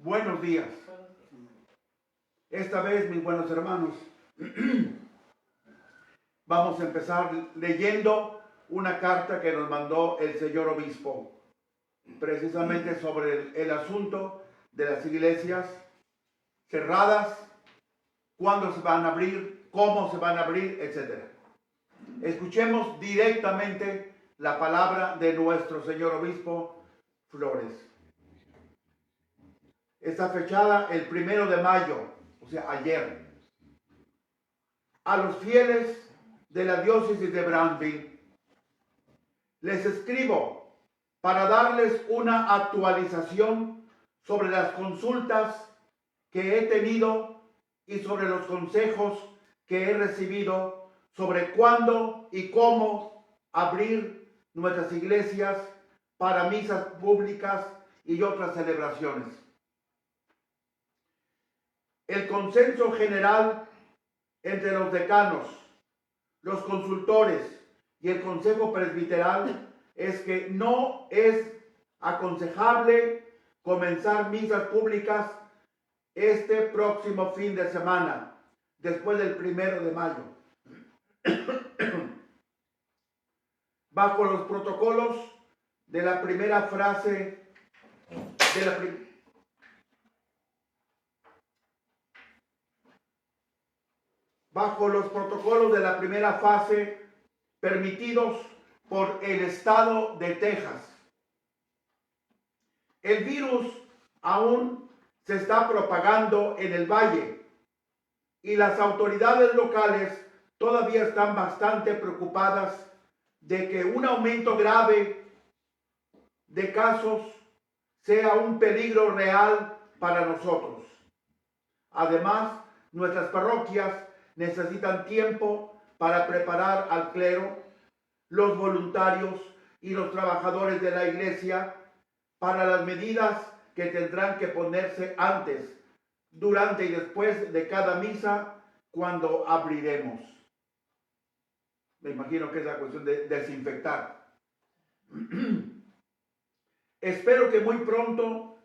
Buenos días. Esta vez, mis buenos hermanos, vamos a empezar leyendo una carta que nos mandó el señor obispo, precisamente sobre el asunto de las iglesias cerradas, cuándo se van a abrir, cómo se van a abrir, etc. Escuchemos directamente la palabra de nuestro señor obispo Flores. Está fechada el 1 de mayo, o sea, ayer. A los fieles de la diócesis de Brandby, les escribo para darles una actualización sobre las consultas que he tenido y sobre los consejos que he recibido sobre cuándo y cómo abrir nuestras iglesias para misas públicas y otras celebraciones. El consenso general entre los decanos, los consultores y el consejo presbiteral es que no es aconsejable comenzar misas públicas este próximo fin de semana, después del 1 de mayo. Bajo los protocolos de la primera frase de la bajo los protocolos de la primera fase permitidos por el estado de Texas. El virus aún se está propagando en el valle y las autoridades locales todavía están bastante preocupadas de que un aumento grave de casos sea un peligro real para nosotros. Además, nuestras parroquias necesitan tiempo para preparar al clero, los voluntarios y los trabajadores de la iglesia para las medidas que tendrán que ponerse antes, durante y después de cada misa cuando abriremos. Me imagino que es la cuestión de desinfectar. Espero que muy pronto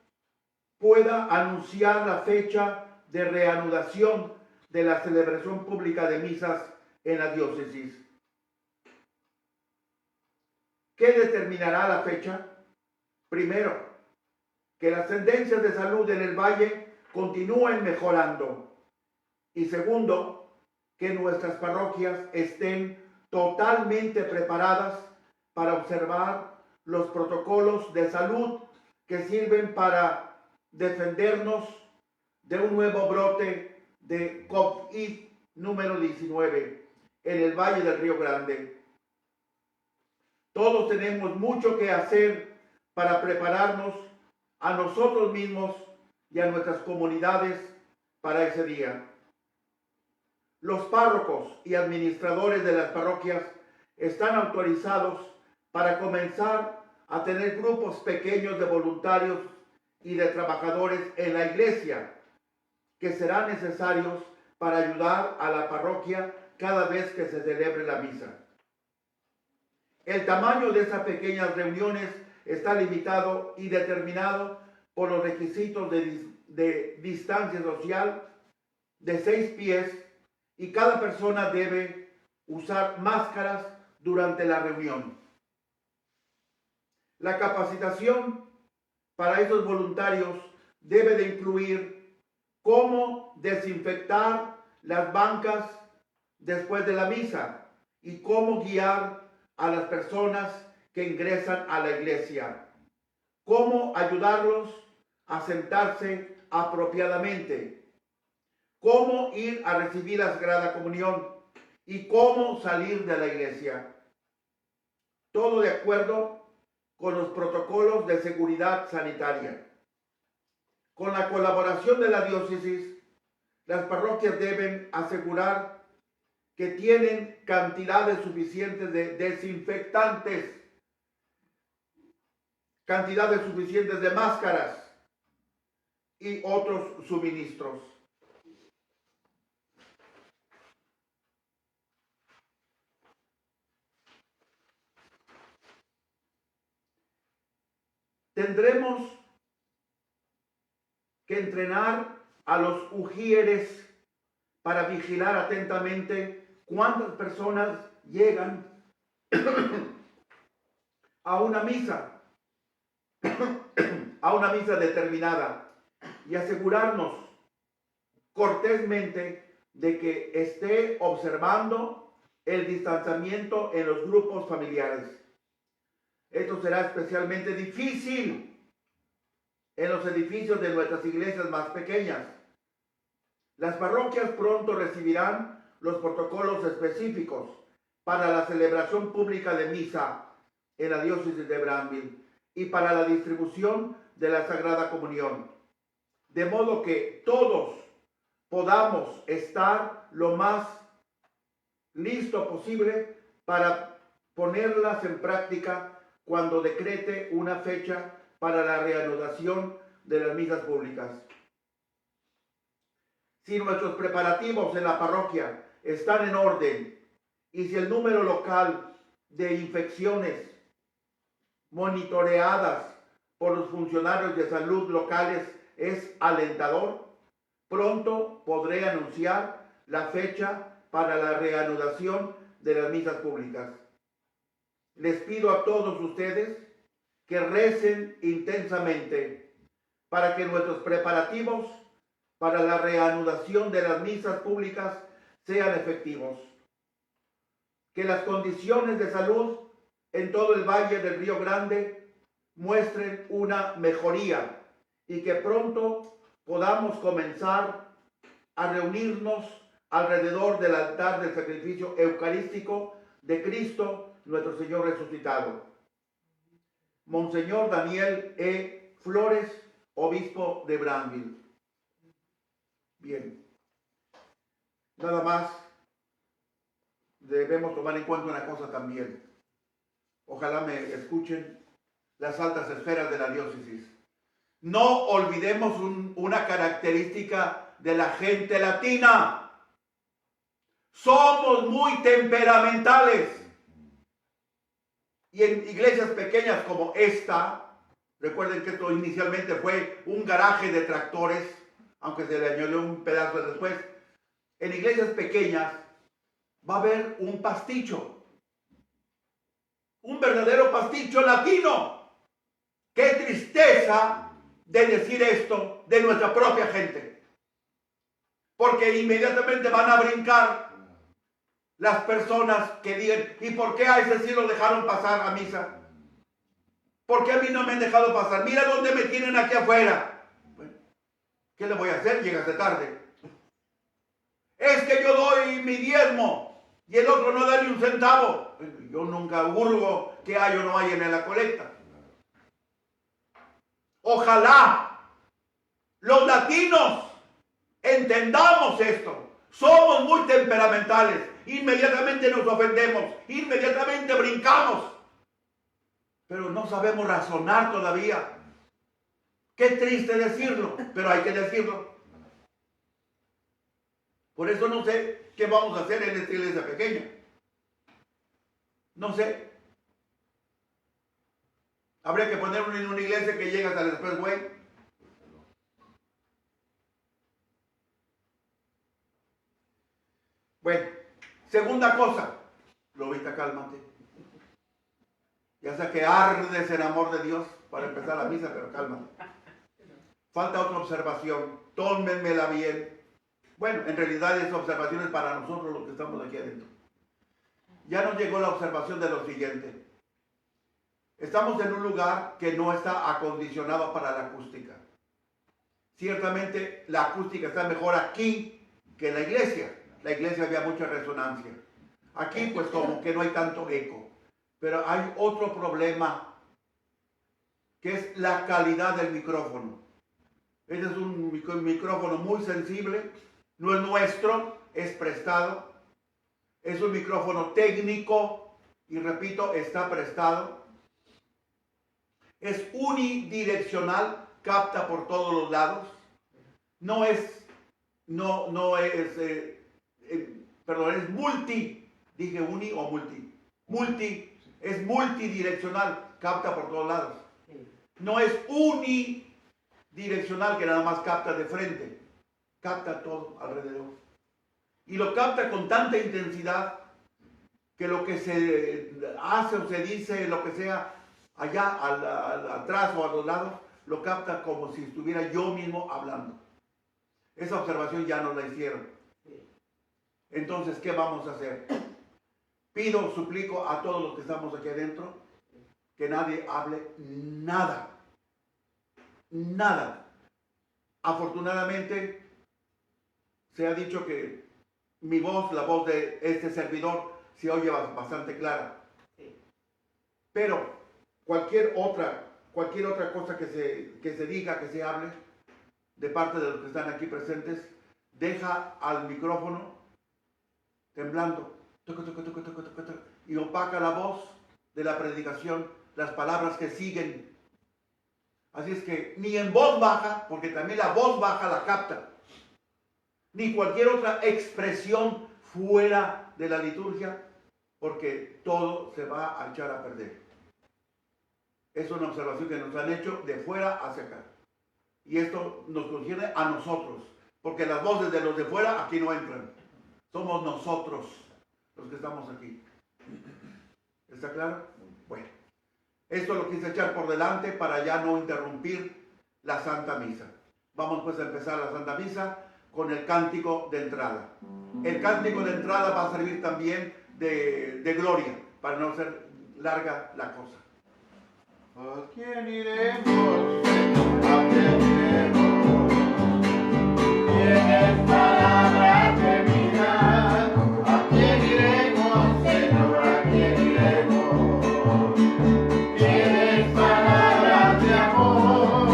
pueda anunciar la fecha de reanudación de la celebración pública de misas en la diócesis. ¿Qué determinará la fecha? Primero, que las tendencias de salud en el valle continúen mejorando. Y segundo, que nuestras parroquias estén totalmente preparadas para observar los protocolos de salud que sirven para defendernos de un nuevo brote de COVID número 19 en el Valle del Río Grande. Todos tenemos mucho que hacer para prepararnos a nosotros mismos y a nuestras comunidades para ese día. Los párrocos y administradores de las parroquias están autorizados para comenzar a tener grupos pequeños de voluntarios y de trabajadores en la iglesia que serán necesarios para ayudar a la parroquia cada vez que se celebre la misa. El tamaño de esas pequeñas reuniones está limitado y determinado por los requisitos de distancia social de 6 pies y cada persona debe usar máscaras durante la reunión. La capacitación para esos voluntarios debe de incluir cómo desinfectar las bancas después de la misa y cómo guiar a las personas que ingresan a la iglesia, cómo ayudarlos a sentarse apropiadamente, cómo ir a recibir la Sagrada Comunión y cómo salir de la iglesia. Todo de acuerdo con los protocolos de seguridad sanitaria. Con la colaboración de la diócesis, las parroquias deben asegurar que tienen cantidades suficientes de desinfectantes, cantidades suficientes de máscaras y otros suministros. Tendremos que entrenar a los ujieres para vigilar atentamente cuántas personas llegan a una misa determinada, y asegurarnos cortésmente de que esté observando el distanciamiento en los grupos familiares. Esto será especialmente difícil en los edificios de nuestras iglesias más pequeñas. Las parroquias pronto recibirán los protocolos específicos para la celebración pública de misa en la diócesis de Brandtville y para la distribución de la Sagrada Comunión, de modo que todos podamos estar lo más listo posible para ponerlas en práctica cuando decrete una fecha para la reanudación de las misas públicas. Si nuestros preparativos en la parroquia están en orden y si el número local de infecciones monitoreadas por los funcionarios de salud locales es alentador, pronto podré anunciar la fecha para la reanudación de las misas públicas. Les pido a todos ustedes que recen intensamente para que nuestros preparativos para la reanudación de las misas públicas sean efectivos. Que las condiciones de salud en todo el Valle del Río Grande muestren una mejoría y que pronto podamos comenzar a reunirnos alrededor del altar del sacrificio eucarístico de Cristo, nuestro Señor resucitado. Monseñor Daniel E. Flores, obispo de Brandtville. Bien. Nada más debemos tomar en cuenta una cosa también. Ojalá me escuchen las altas esferas de la diócesis. No olvidemos una característica de la gente latina. Somos muy temperamentales. Y en iglesias pequeñas como esta, recuerden que esto inicialmente fue un garaje de tractores, aunque se le añadió un pedazo después. En iglesias pequeñas va a haber un pasticho, un verdadero pasticho latino. ¡Qué tristeza de decir esto de nuestra propia gente! Porque inmediatamente van a brincar las personas que digan, ¿y por qué a ese sí lo dejaron pasar a misa? ¿Por qué a mí no me han dejado pasar? Mira dónde me tienen aquí afuera. Bueno, ¿qué le voy a hacer? Llegaste tarde. Es que yo doy mi diezmo y el otro no da ni un centavo. Yo nunca hurgo que hay o no hay en la colecta. Ojalá los latinos entendamos esto. Somos muy temperamentales. Inmediatamente nos ofendemos. Inmediatamente brincamos. Pero no sabemos razonar todavía. Qué triste decirlo, pero hay que decirlo. Por eso no sé qué vamos a hacer en esta iglesia pequeña. No sé. Habría que ponerlo en una iglesia que llega hasta el expressway. Bueno, segunda cosa. Lobita, cálmate. Ya sé que ardes en amor de Dios para empezar la misa, pero cálmate. Falta otra observación. Tómenmela bien. Bueno, en realidad esa observación es para nosotros los que estamos aquí adentro. Ya nos llegó la observación de lo siguiente. Estamos en un lugar que no está acondicionado para la acústica. Ciertamente la acústica está mejor aquí que en la iglesia. La iglesia había mucha resonancia. Aquí pues como que no hay tanto eco. Pero hay otro problema, que es la calidad del micrófono. Este es un micrófono muy sensible. No es nuestro, es prestado. Es un micrófono técnico y repito, está prestado. Es unidireccional, capta por todos los lados. No es multi, dije uni o multi, es multidireccional, capta por todos lados. No es unidireccional, direccional que nada más capta de frente, capta todo alrededor. Y lo capta con tanta intensidad que lo que se hace o se dice, lo que sea, allá atrás o a los lados, lo capta como si estuviera yo mismo hablando. Esa observación ya nos la hicieron. Entonces, ¿qué vamos a hacer? Pido, suplico a todos los que estamos aquí adentro, que nadie hable nada. Nada. Afortunadamente, se ha dicho que mi voz, la voz de este servidor, se oye bastante clara. Pero cualquier otra cosa que se diga, que se hable, de parte de los que están aquí presentes, deja al micrófono temblando y opaca la voz de la predicación, las palabras que siguen. Así es que ni en voz baja, porque también la voz baja la capta, ni cualquier otra expresión fuera de la liturgia, porque todo se va a echar a perder. Es una observación que nos han hecho de fuera hacia acá. Y esto nos concierne a nosotros, porque las voces de los de fuera aquí no entran. Somos nosotros los que estamos aquí. ¿Está claro? Bueno, esto lo quise echar por delante para ya no interrumpir la Santa Misa. Vamos pues a empezar la Santa Misa con el cántico de entrada. El cántico de entrada va a servir también de gloria, para no ser larga la cosa. ¿A quién iremos? ¿A quién iremos? Tienes palabras de vida. ¿A quién iremos, Señor? ¿A quién iremos? Tienes palabras de amor.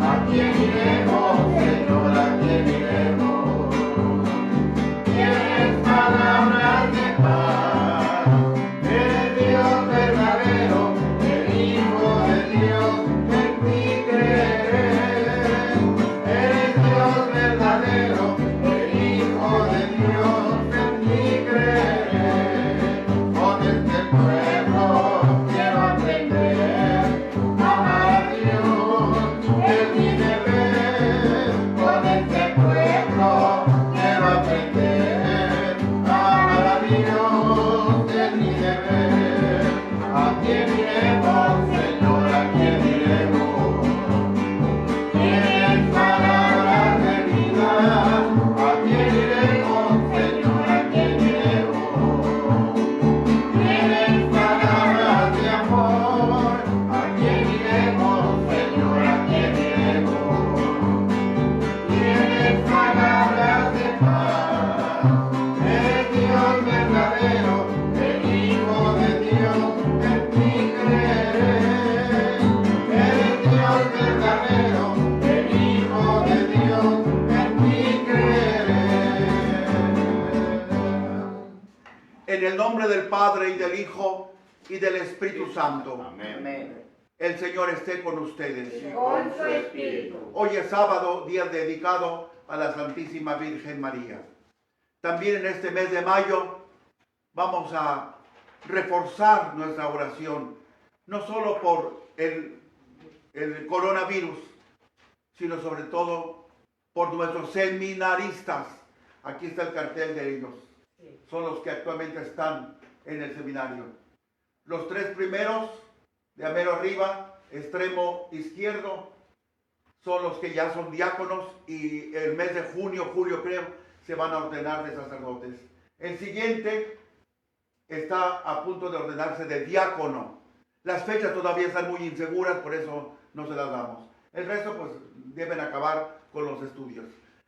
¿A quién iremos, Señor? ¿A quién iremos? Tienes palabras de paz. Eres Dios verdadero, el Hijo de Dios, en ti creeré. Eres Dios verdadero, el Hijo de Dios, en ti creeré. Con este pueblo quiero aprender a amar a Dios, es mi deber. Con este pueblo quiero aprender a amar a Dios, es mi deber. ¿A quién iremos, Señor? ¿A quién iremos? Tienes palabras de vida. ¿A quién iremos, Señor? ¿A quién iremos? Tienes palabras de amor. ¿A quién iremos, Señor? ¿A quién iremos? Tienes palabras de paz. Eres Dios verdadero, el Hijo de Dios, en ti creeré. Eres Dios verdadero, el Hijo de Dios, en ti creeré. En el nombre del Padre y del Hijo y del Espíritu Santo. Amén. El Señor esté con ustedes. Con su espíritu. Hoy es sábado, día dedicado a la Santísima Virgen María. También en este mes de mayo vamos a reforzar nuestra oración, no solo por el coronavirus, sino sobre todo por nuestros seminaristas. Aquí está el cartel de ellos. Son los que actualmente están en el seminario. Los tres primeros, de a mero arriba, extremo izquierdo, son los que ya son diáconos y el mes de junio, julio creo, se van a ordenar de sacerdotes. El siguiente está a punto de ordenarse de diácono. Las fechas todavía están muy inseguras, por eso no se las damos. El resto pues deben acabar con los estudios.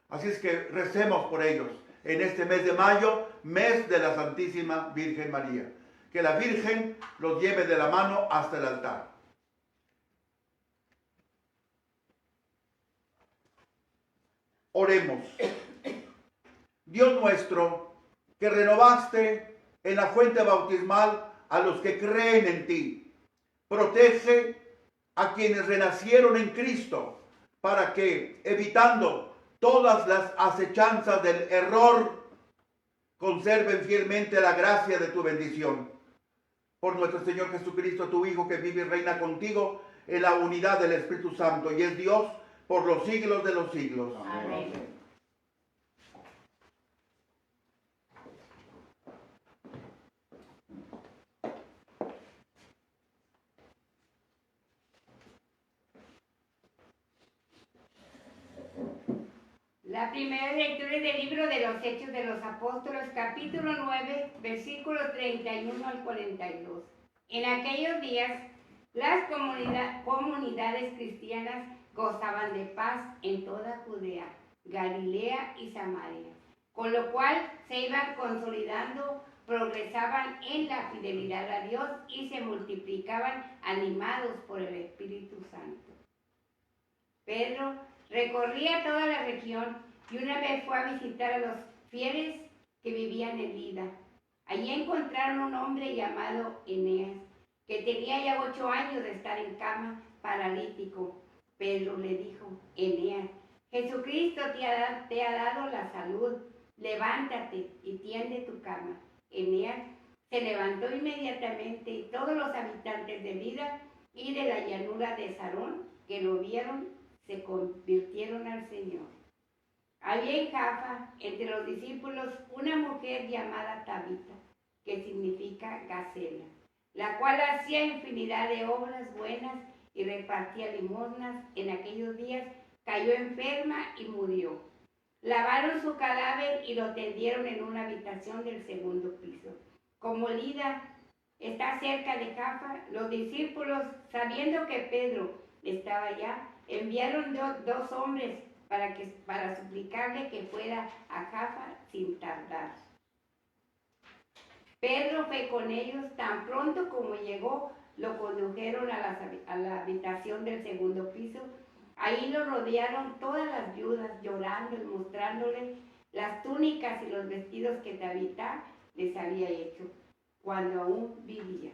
Así es que recemos por ellos en este mes de mayo, mes de la Santísima Virgen María. Que la Virgen los lleve de la mano hasta el altar. Oremos. Dios nuestro, que renovaste en la fuente bautismal a los que creen en ti, protege a quienes renacieron en Cristo, para que, evitando todas las acechanzas del error, conserven fielmente la gracia de tu bendición. Por nuestro Señor Jesucristo, tu Hijo, que vive y reina contigo en la unidad del Espíritu Santo y es Dios por los siglos de los siglos. Amén. La primera lectura es del libro de los Hechos de los Apóstoles, capítulo 9, versículos 31 al 42. En aquellos días, las comunidades cristianas gozaban de paz en toda Judea, Galilea y Samaria, con lo cual se iban consolidando, progresaban en la fidelidad a Dios y se multiplicaban animados por el Espíritu Santo. Pedro recorría toda la región y una vez fue a visitar a los fieles que vivían en Lida. Allí encontraron un hombre llamado Eneas, que tenía ya 8 años de estar en cama, paralítico. Pedro le dijo: Eneas, Jesucristo te ha dado la salud, levántate y tiende tu cama. Eneas se levantó inmediatamente y todos los habitantes de Lida y de la llanura de Sarón que lo vieron se convirtieron al Señor. Había en Jaffa, entre los discípulos, una mujer llamada Tabita, que significa Gacela, la cual hacía infinidad de obras buenas y repartía limosnas. En aquellos días cayó enferma y murió. Lavaron su cadáver y lo tendieron en una habitación del segundo piso. Como Lida está cerca de Jaffa, los discípulos, sabiendo que Pedro estaba allá, enviaron 2 hombres para suplicarle que fuera a Jaffa sin tardar. Pedro fue con ellos. Tan pronto como llegó, lo condujeron a la habitación del segundo piso. Ahí lo rodearon todas las viudas, llorando y mostrándole las túnicas y los vestidos que Tabita les había hecho cuando aún vivía.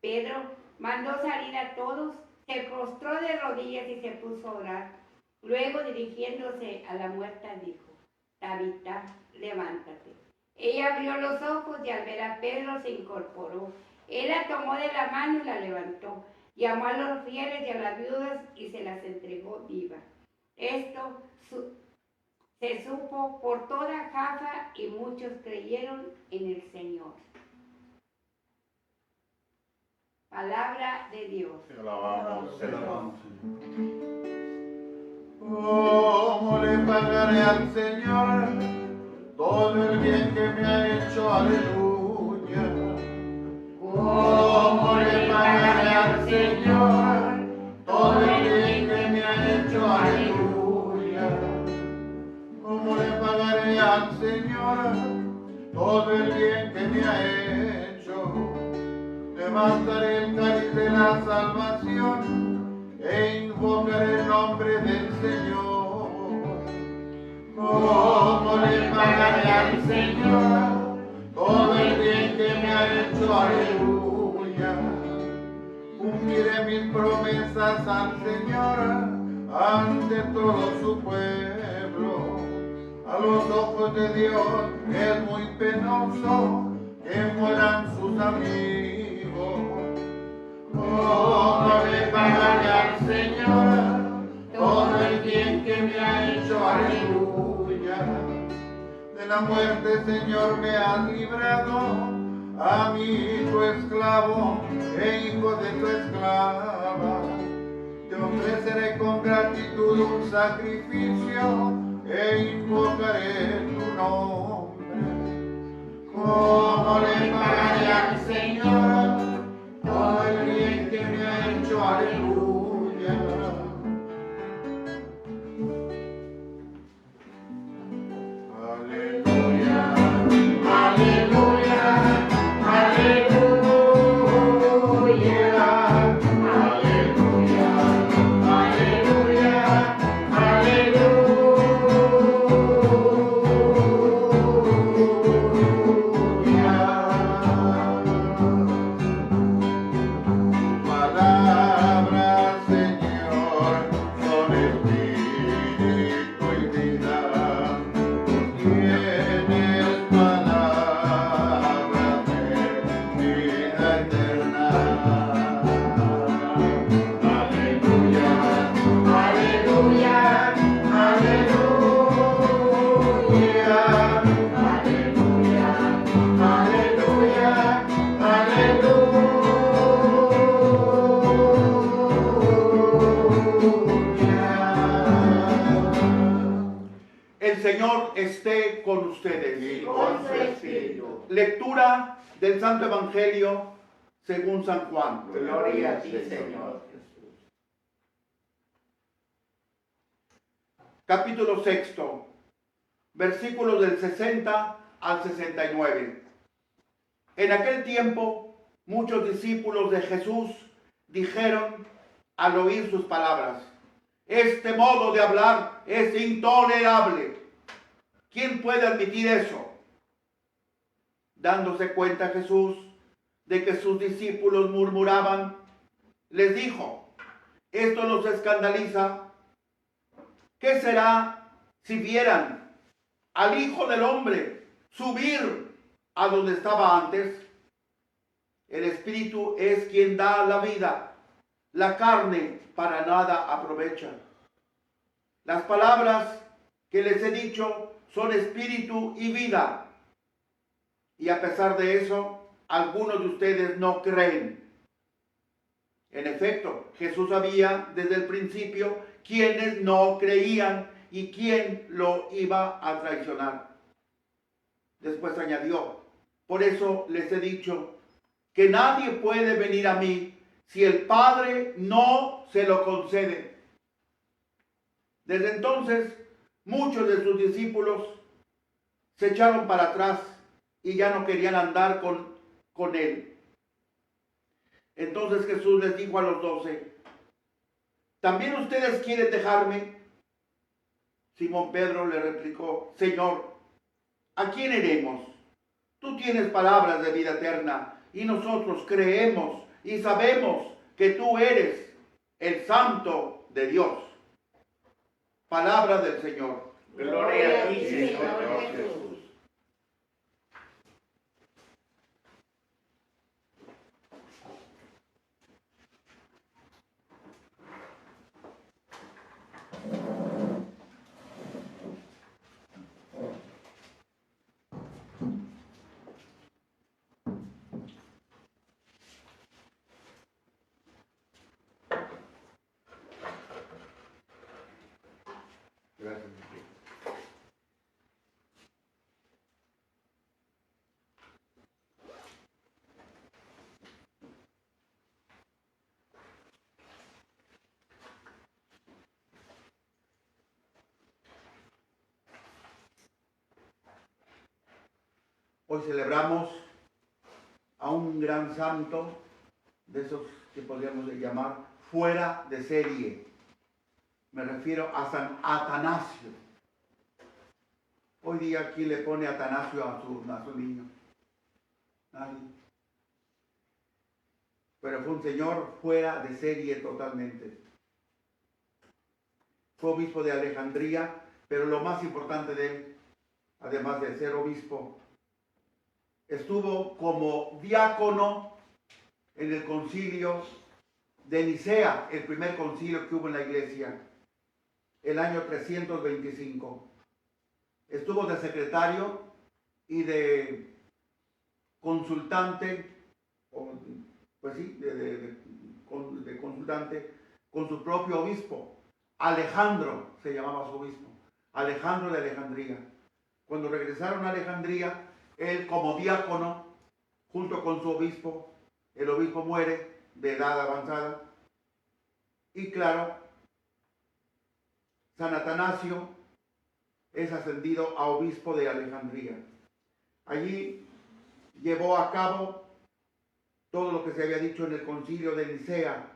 Pedro mandó salir a todos, se postró de rodillas y se puso a orar. Luego, dirigiéndose a la muerta, dijo: Tabita, levántate. Ella abrió los ojos y al ver a Pedro se incorporó. Él la tomó de la mano y la levantó. Llamó a los fieles y a las viudas y se las entregó viva. Esto se supo por toda Jaffa y muchos creyeron en el Señor. Palabra de Dios. Te alabamos, Te Señor. alabamos, ¿Cómo le pagaré al Señor todo el bien que me ha hecho? Aleluya. ¿Cómo le pagaré al Señor todo el bien que me ha hecho? Aleluya. ¿Cómo le pagaré al Señor todo el bien que me ha hecho? Levantaré el cáliz de la salvación e invocaré el nombre del Señor. ¿Cómo le pagaré al Señor todo el bien que me ha hecho? Aleluya. Cumpliré mis promesas al Señor ante todo su pueblo. A los ojos de Dios es muy penoso que mueran sus amigos. ¿Cómo le pagaré al Señor todo el bien que me ha hecho? Aleluya. De la muerte, Señor, me has librado, a mí tu esclavo e hijo de tu esclava. Te ofreceré con gratitud un sacrificio e invocaré tu nombre. ¿Cómo le pagaré al Señor todo el bien que me ha hecho? Aleluya. Aleluya, aleluya, aleluya, aleluya, aleluya, aleluya. Palabra Señor esté con ustedes. Y Con su espíritu. Lectura del Santo Evangelio según San Juan. Gloria a ti, Señor Jesús. Capítulo 6, versículos del 60 al 69. En aquel tiempo, muchos discípulos de Jesús dijeron al oír sus palabras: este modo de hablar es intolerable. ¿Quién puede admitir eso? Dándose cuenta Jesús de que sus discípulos murmuraban, les dijo: esto los escandaliza. ¿Qué será si vieran al Hijo del Hombre subir a donde estaba antes? El Espíritu es quien da la vida, la carne para nada aprovecha. Las palabras que les he dicho son espíritu y vida. Y a pesar de eso, algunos de ustedes no creen. En efecto, Jesús sabía desde el principio quiénes no creían y quién lo iba a traicionar. Después añadió: por eso les he dicho que nadie puede venir a mí si el Padre no se lo concede. Desde entonces, muchos de sus discípulos se echaron para atrás y ya no querían andar con él. Entonces Jesús les dijo a los 12: ¿también ustedes quieren dejarme? Simón Pedro le replicó: Señor, ¿a quién iremos? Tú tienes palabras de vida eterna y nosotros creemos y sabemos que tú eres el Santo de Dios. Palabra del Señor. Gloria a ti, Señor Jesús. Gracias. Hoy celebramos a un gran santo, de esos que podríamos llamar fuera de serie. Me refiero a San Atanasio. Hoy día, ¿quién le pone Atanasio a su niño? Nadie. Pero fue un señor fuera de serie totalmente. Fue obispo de Alejandría, pero lo más importante de él, además de ser obispo, estuvo como diácono en el concilio de Nicea, el primer concilio que hubo en la iglesia, el año 325. Estuvo de secretario y de consultante, pues sí, de consultante con su propio obispo. Alejandro se llamaba su obispo, Alejandro de Alejandría. Cuando regresaron a Alejandría, él como diácono, junto con su obispo, el obispo muere de edad avanzada. Y claro, San Atanasio es ascendido a obispo de Alejandría. Allí llevó a cabo todo lo que se había dicho en el concilio de Nicea.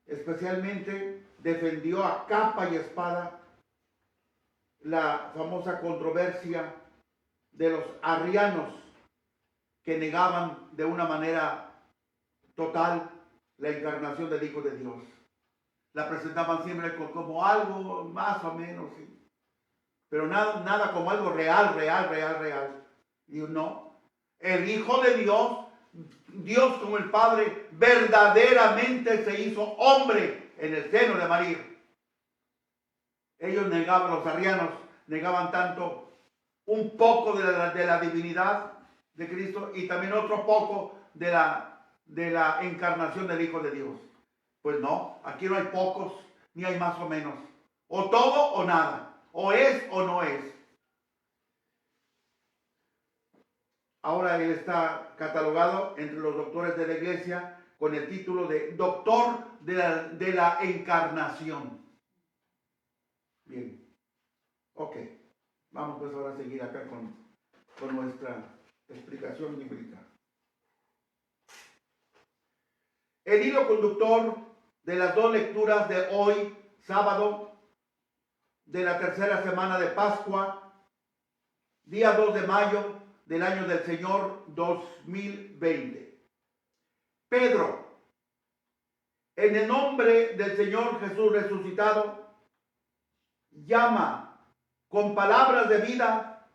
Especialmente defendió a capa y espada la famosa controversia de los arrianos, que negaban de una manera total la encarnación del Hijo de Dios. La presentaban siempre como algo más o menos, ¿sí? Pero nada como algo real. Y no, el Hijo de Dios, Dios como el Padre, verdaderamente se hizo hombre en el seno de María. Ellos negaban, los arrianos negaban tanto un poco de la divinidad de Cristo y también otro poco de la encarnación del Hijo de Dios. Pues no, aquí no hay pocos, ni hay más o menos. O todo o nada. O es o no es. Ahora él está catalogado entre los doctores de la iglesia con el título de doctor de la encarnación. Bien. Ok. Vamos pues ahora a seguir acá con nuestra explicación bíblica. El hilo conductor de las dos lecturas de hoy, sábado, de la tercera semana de Pascua, día 2 de mayo del año del Señor 2020. Pedro, en el nombre del Señor Jesús resucitado, llama con palabras de vida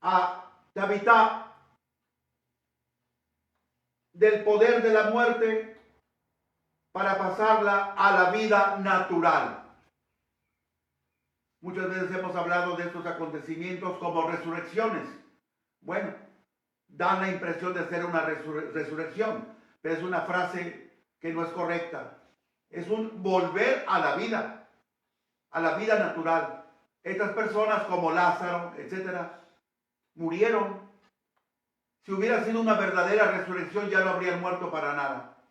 a Tabitá del poder de la muerte para pasarla a la vida natural. Muchas veces hemos hablado de estos acontecimientos como resurrecciones. Bueno, dan la impresión de ser una resurrección, pero es una frase que no es correcta. Es un volver a la vida natural. Estas personas como Lázaro, etcétera, murieron. Si hubiera sido una verdadera resurrección, ya no habrían muerto para nada.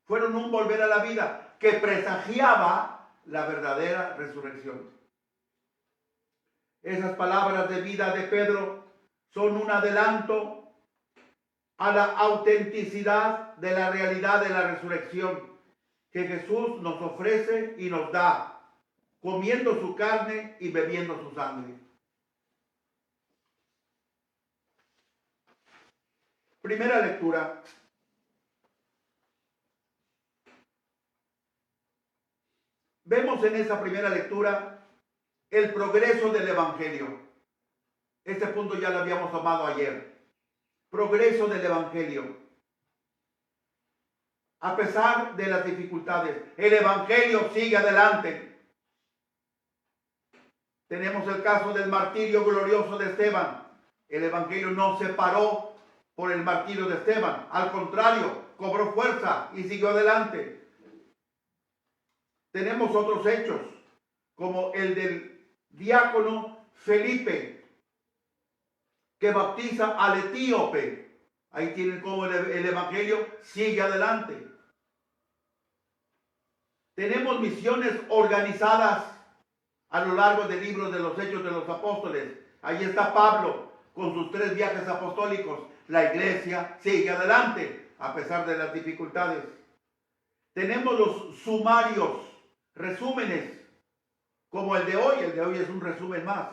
Fueron un volver a la vida que presagiaba la verdadera resurrección. Esas palabras de vida de Pedro son un adelanto a la autenticidad de la realidad de la resurrección que Jesús nos ofrece y nos da, comiendo su carne y bebiendo su sangre. Primera lectura. Vemos en esa primera lectura el progreso del Evangelio. Este punto ya lo habíamos tomado ayer. Progreso del Evangelio. A pesar de las dificultades, el Evangelio sigue adelante. Tenemos el caso del martirio glorioso de Esteban. El Evangelio no se paró por el martirio de Esteban. Al contrario, cobró fuerza y siguió adelante. Tenemos otros hechos, como el del diácono Felipe, que bautiza al etíope. Ahí tienen cómo el Evangelio sigue adelante. Tenemos misiones organizadas a lo largo del libro de los Hechos de los Apóstoles. Ahí está Pablo con sus 3 viajes apostólicos. La iglesia sigue adelante a pesar de las dificultades. Tenemos los sumarios, resúmenes, como el de hoy. El de hoy es un resumen más.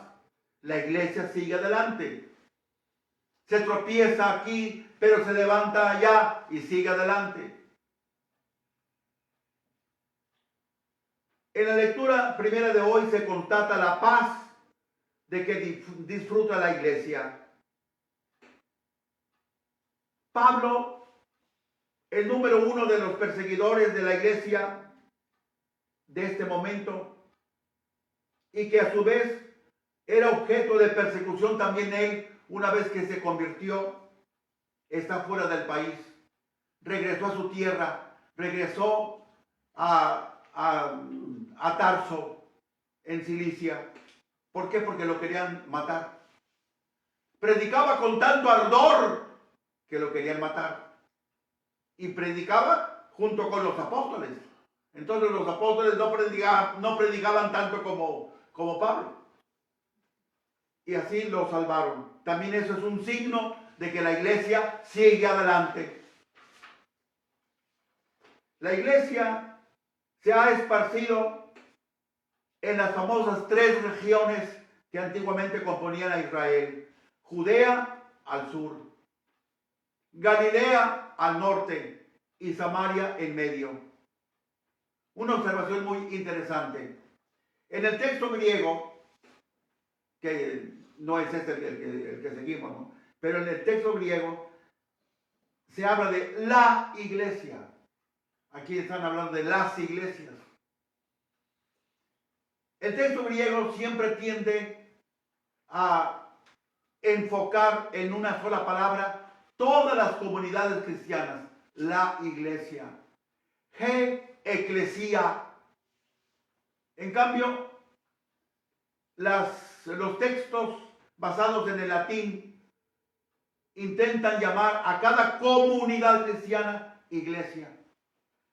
La iglesia sigue adelante. Se tropieza aquí, pero se levanta allá y sigue adelante. En la lectura primera de hoy se constata la paz de que disfruta la iglesia. Pablo, el número 1 de los perseguidores de la iglesia de este momento, y que a su vez era objeto de persecución también él una vez que se convirtió, está fuera del país. Regresó a su tierra, regresó a Tarso, en Cilicia. ¿Por qué? Porque lo querían matar. Predicaba con tanto ardor que lo querían matar. Y predicaba junto con los apóstoles. Entonces los apóstoles no predicaban tanto como Pablo. Y así lo salvaron. También eso es un signo de que la iglesia sigue adelante. La iglesia se ha esparcido en las famosas 3 regiones que antiguamente componían a Israel. Judea al sur, Galilea al norte y Samaria en medio. Una observación muy interesante. En el texto griego, que no es este el que seguimos, ¿no? Pero en el texto griego se habla de la iglesia. Aquí están hablando de las iglesias. El texto griego siempre tiende a enfocar en una sola palabra todas las comunidades cristianas. La iglesia. He eclesia. En cambio, los textos basados en el latín intentan llamar a cada comunidad cristiana iglesia.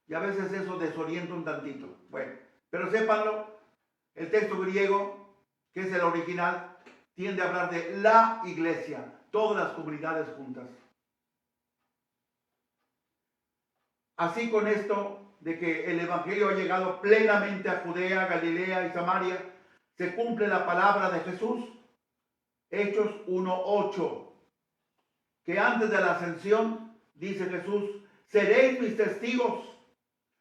Y a veces eso desorienta un tantito. Bueno, pero sépanlo, el texto griego, que es el original, tiende a hablar de la iglesia, todas las comunidades juntas. Así con esto de que el evangelio ha llegado plenamente a Judea, Galilea y Samaria, se cumple la palabra de Jesús, Hechos 1:8, que antes de la ascensión, dice Jesús, seréis mis testigos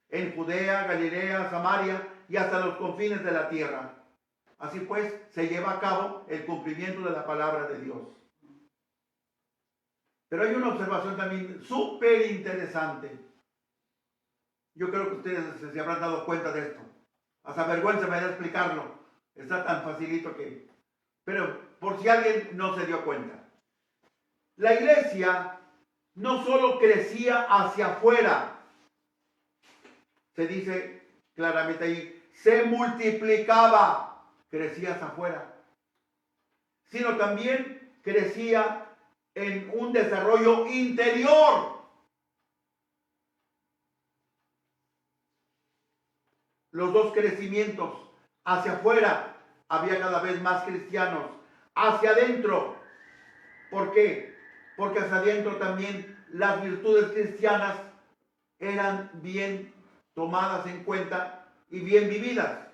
en Judea, Galilea, Samaria y hasta los confines de la tierra. Así pues, se lleva a cabo el cumplimiento de la palabra de Dios. Pero hay una observación también súper interesante. Yo creo que ustedes se habrán dado cuenta de esto. Hasta vergüenza me da explicarlo. Está tan facilito que... Pero por si alguien no se dio cuenta. La iglesia no solo crecía hacia afuera. Se dice claramente ahí, se multiplicaba, crecía hacia afuera. Sino también crecía en un desarrollo interior. Los dos crecimientos, hacia afuera había cada vez más cristianos, hacia adentro. ¿Por qué? Porque hacia adentro también las virtudes cristianas eran bien tomadas en cuenta y bien vividas.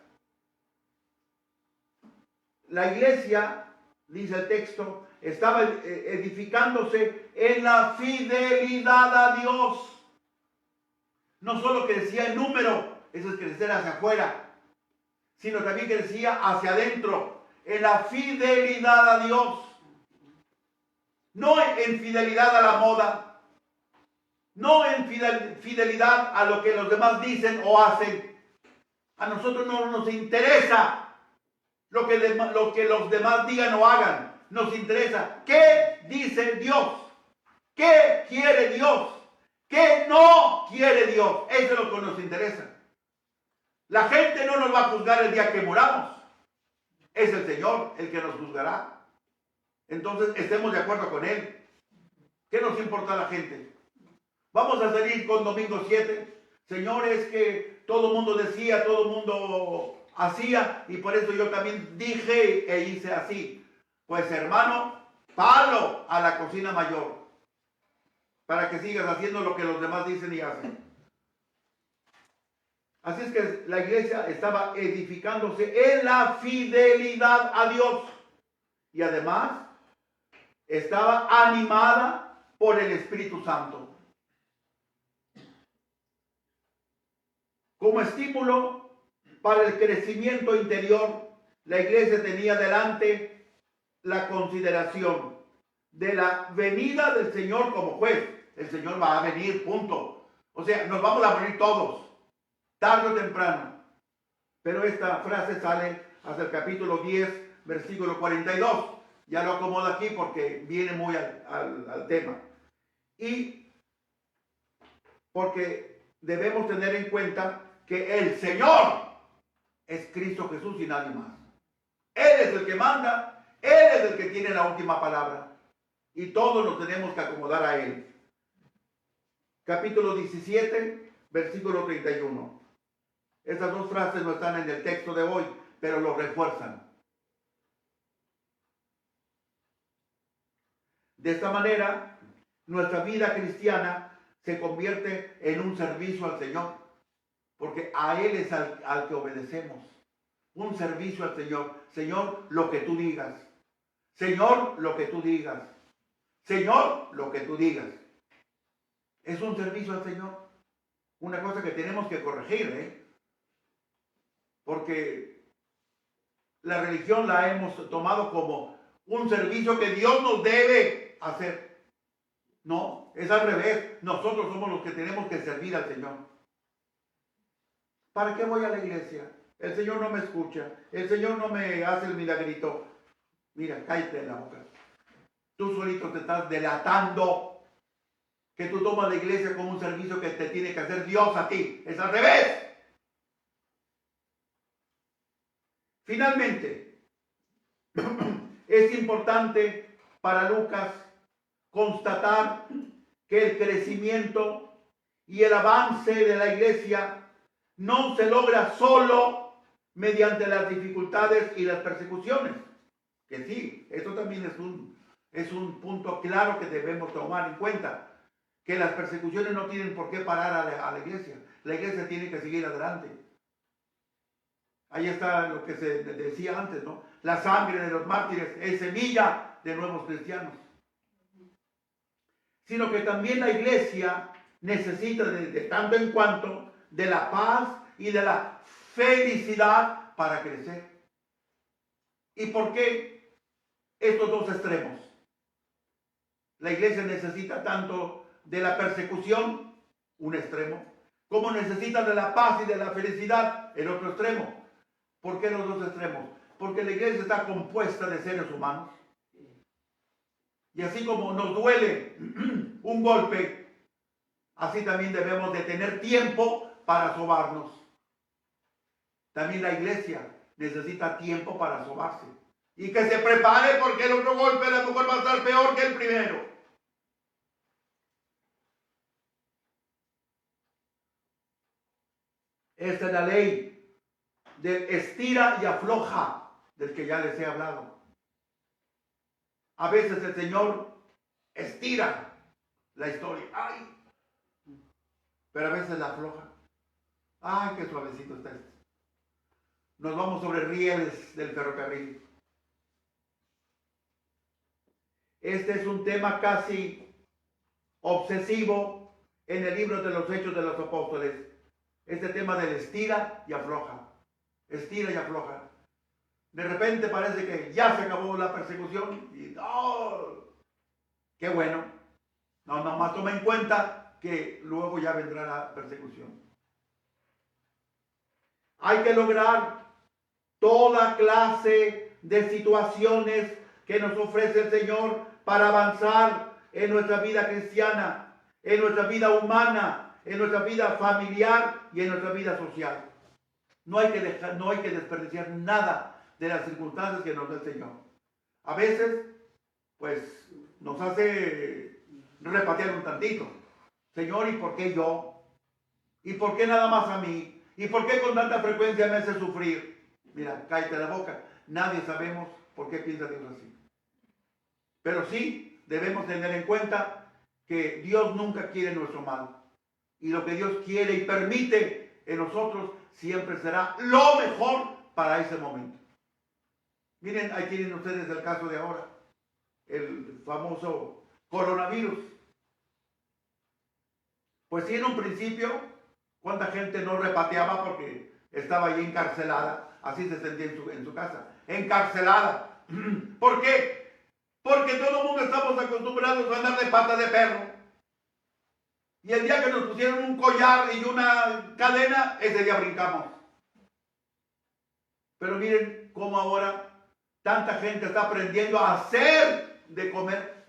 La iglesia, dice el texto, estaba edificándose en la fidelidad a Dios. No solo crecía en número, eso es crecer hacia afuera, sino también crecía hacia adentro, en la fidelidad a Dios. No en fidelidad a la moda, no en fidelidad a lo que los demás dicen o hacen. A nosotros no nos interesa lo que los demás digan o hagan. Nos interesa qué dice Dios, qué quiere Dios, qué no quiere Dios. Eso es lo que nos interesa. La gente no nos va a juzgar el día que muramos. Es el Señor el que nos juzgará. Entonces estemos de acuerdo con Él. ¿Qué nos importa a la gente? Vamos a salir con domingo 7. Señor, es que todo el mundo decía, todo el mundo hacía, y por eso yo también dije e hice así. Pues hermano, palo a la cocina mayor, para que sigas haciendo lo que los demás dicen y hacen. Así es que la iglesia estaba edificándose en la fidelidad a Dios. Y además, estaba animada por el Espíritu Santo. Como estímulo para el crecimiento interior, la iglesia tenía delante la consideración de la venida del Señor como juez. El Señor va a venir, punto. O sea, nos vamos a morir todos, tarde o temprano. Pero esta frase sale hasta el capítulo 10, versículo 42. Ya lo acomodo aquí porque viene muy al tema. Y porque debemos tener en cuenta que el Señor es Cristo Jesús y nadie más. Él es el que manda, Él es el que tiene la última palabra. Y todos nos tenemos que acomodar a Él. Capítulo 17, versículo 31. Esas dos frases no están en el texto de hoy, pero lo refuerzan. De esta manera, nuestra vida cristiana se convierte en un servicio al Señor, porque a Él es al que obedecemos. Un servicio al Señor. Señor, lo que tú digas. Señor, lo que tú digas. Señor, lo que tú digas. Es un servicio al Señor. Una cosa que tenemos que corregir, porque la religión la hemos tomado como un servicio que Dios nos debe hacer. No, es al revés. Nosotros somos los que tenemos que servir al Señor. ¿Para qué voy a la iglesia? El Señor no me escucha. El Señor no me hace el milagrito. Mira, cállate en la boca. Tú solito te estás delatando que tú tomas la iglesia como un servicio que te tiene que hacer Dios a ti. Es al revés. Finalmente, es importante para Lucas constatar que el crecimiento y el avance de la iglesia no se logra solo mediante las dificultades y las persecuciones. Que sí, esto también es un punto claro que debemos tomar en cuenta, que las persecuciones no tienen por qué parar a la iglesia. La iglesia tiene que seguir adelante. Ahí está lo que se decía antes, ¿no? La sangre de los mártires es semilla de nuevos cristianos. Sino que también la iglesia necesita de tanto en cuanto de la paz y de la felicidad para crecer. ¿Y por qué estos dos extremos? La iglesia necesita tanto de la persecución, un extremo, como necesita de la paz y de la felicidad, el otro extremo. ¿Por qué los dos extremos? Porque la iglesia está compuesta de seres humanos. Y así como nos duele un golpe, así también debemos de tener tiempo para sobarnos. También la iglesia necesita tiempo para sobarse. Y que se prepare porque el otro golpe a lo mejor va a estar peor que el primero. Esta es la ley del estira y afloja, del que ya les he hablado. A veces el Señor estira la historia, ¡ay! Pero a veces la afloja. ¡Ay, qué suavecito está esto! Nos vamos sobre rieles del ferrocarril. Este es un tema casi obsesivo en el libro de los Hechos de los Apóstoles. Este tema del estira y afloja. Estira y afloja. De repente parece que ya se acabó la persecución y ¡oh! ¡Qué bueno! No, nomás toma en cuenta que luego ya vendrá la persecución. Hay que lograr toda clase de situaciones que nos ofrece el Señor para avanzar en nuestra vida cristiana, en nuestra vida humana, en nuestra vida familiar y en nuestra vida social. No hay que desperdiciar nada de las circunstancias que nos da el Señor. A veces, pues, nos hace repatear un tantito. Señor, ¿y por qué yo? ¿Y por qué nada más a mí? ¿Y por qué con tanta frecuencia me hace sufrir? Mira, cállate la boca. Nadie sabemos por qué piensa Dios así. Pero sí debemos tener en cuenta que Dios nunca quiere nuestro mal. Y lo que Dios quiere y permite en nosotros siempre será lo mejor para ese momento. Miren, ahí tienen ustedes el caso de ahora. El famoso coronavirus. Pues sí, en un principio, cuánta gente no repateaba porque estaba ahí encarcelada. Así se sentía en su casa. Encarcelada. ¿Por qué? Porque todo el mundo estamos acostumbrados a andar de pata de perro. Y el día que nos pusieron un collar y una cadena, ese día brincamos. Pero miren cómo ahora tanta gente está aprendiendo a hacer de comer.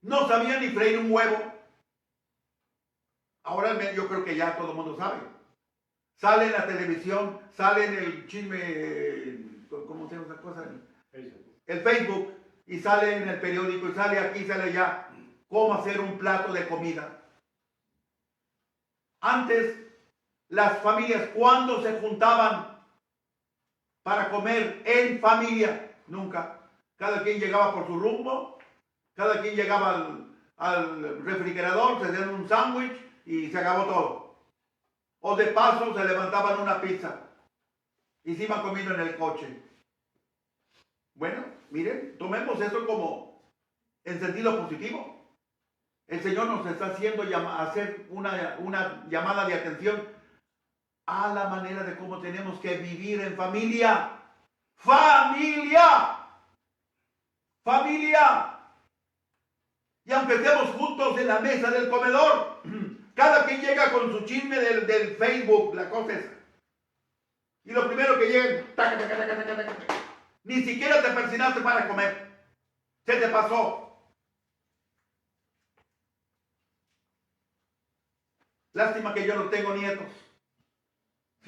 No sabían ni freír un huevo. Ahora yo creo que ya todo el mundo sabe. Sale en la televisión, sale en el chisme, ¿cómo se llama esa cosa? El Facebook, y sale en el periódico, y sale aquí, sale allá. Cómo hacer un plato de comida. Antes, las familias, ¿cuándo se juntaban para comer en familia? Nunca. Cada quien llegaba por su rumbo, cada quien llegaba al refrigerador, se hacían un sándwich y se acabó todo. O de paso se levantaban una pizza y se iban comiendo en el coche. Bueno, miren, tomemos eso como en sentido positivo. El Señor nos está haciendo hacer una llamada de atención a la manera de cómo tenemos que vivir en familia. ¡Familia! ¡Familia! Y aunque estemos juntos en la mesa del comedor, cada quien llega con su chisme del Facebook, la cosa es. Y lo primero que llega, ni siquiera te persinaste para comer. Se te pasó. Lástima que yo no tengo nietos.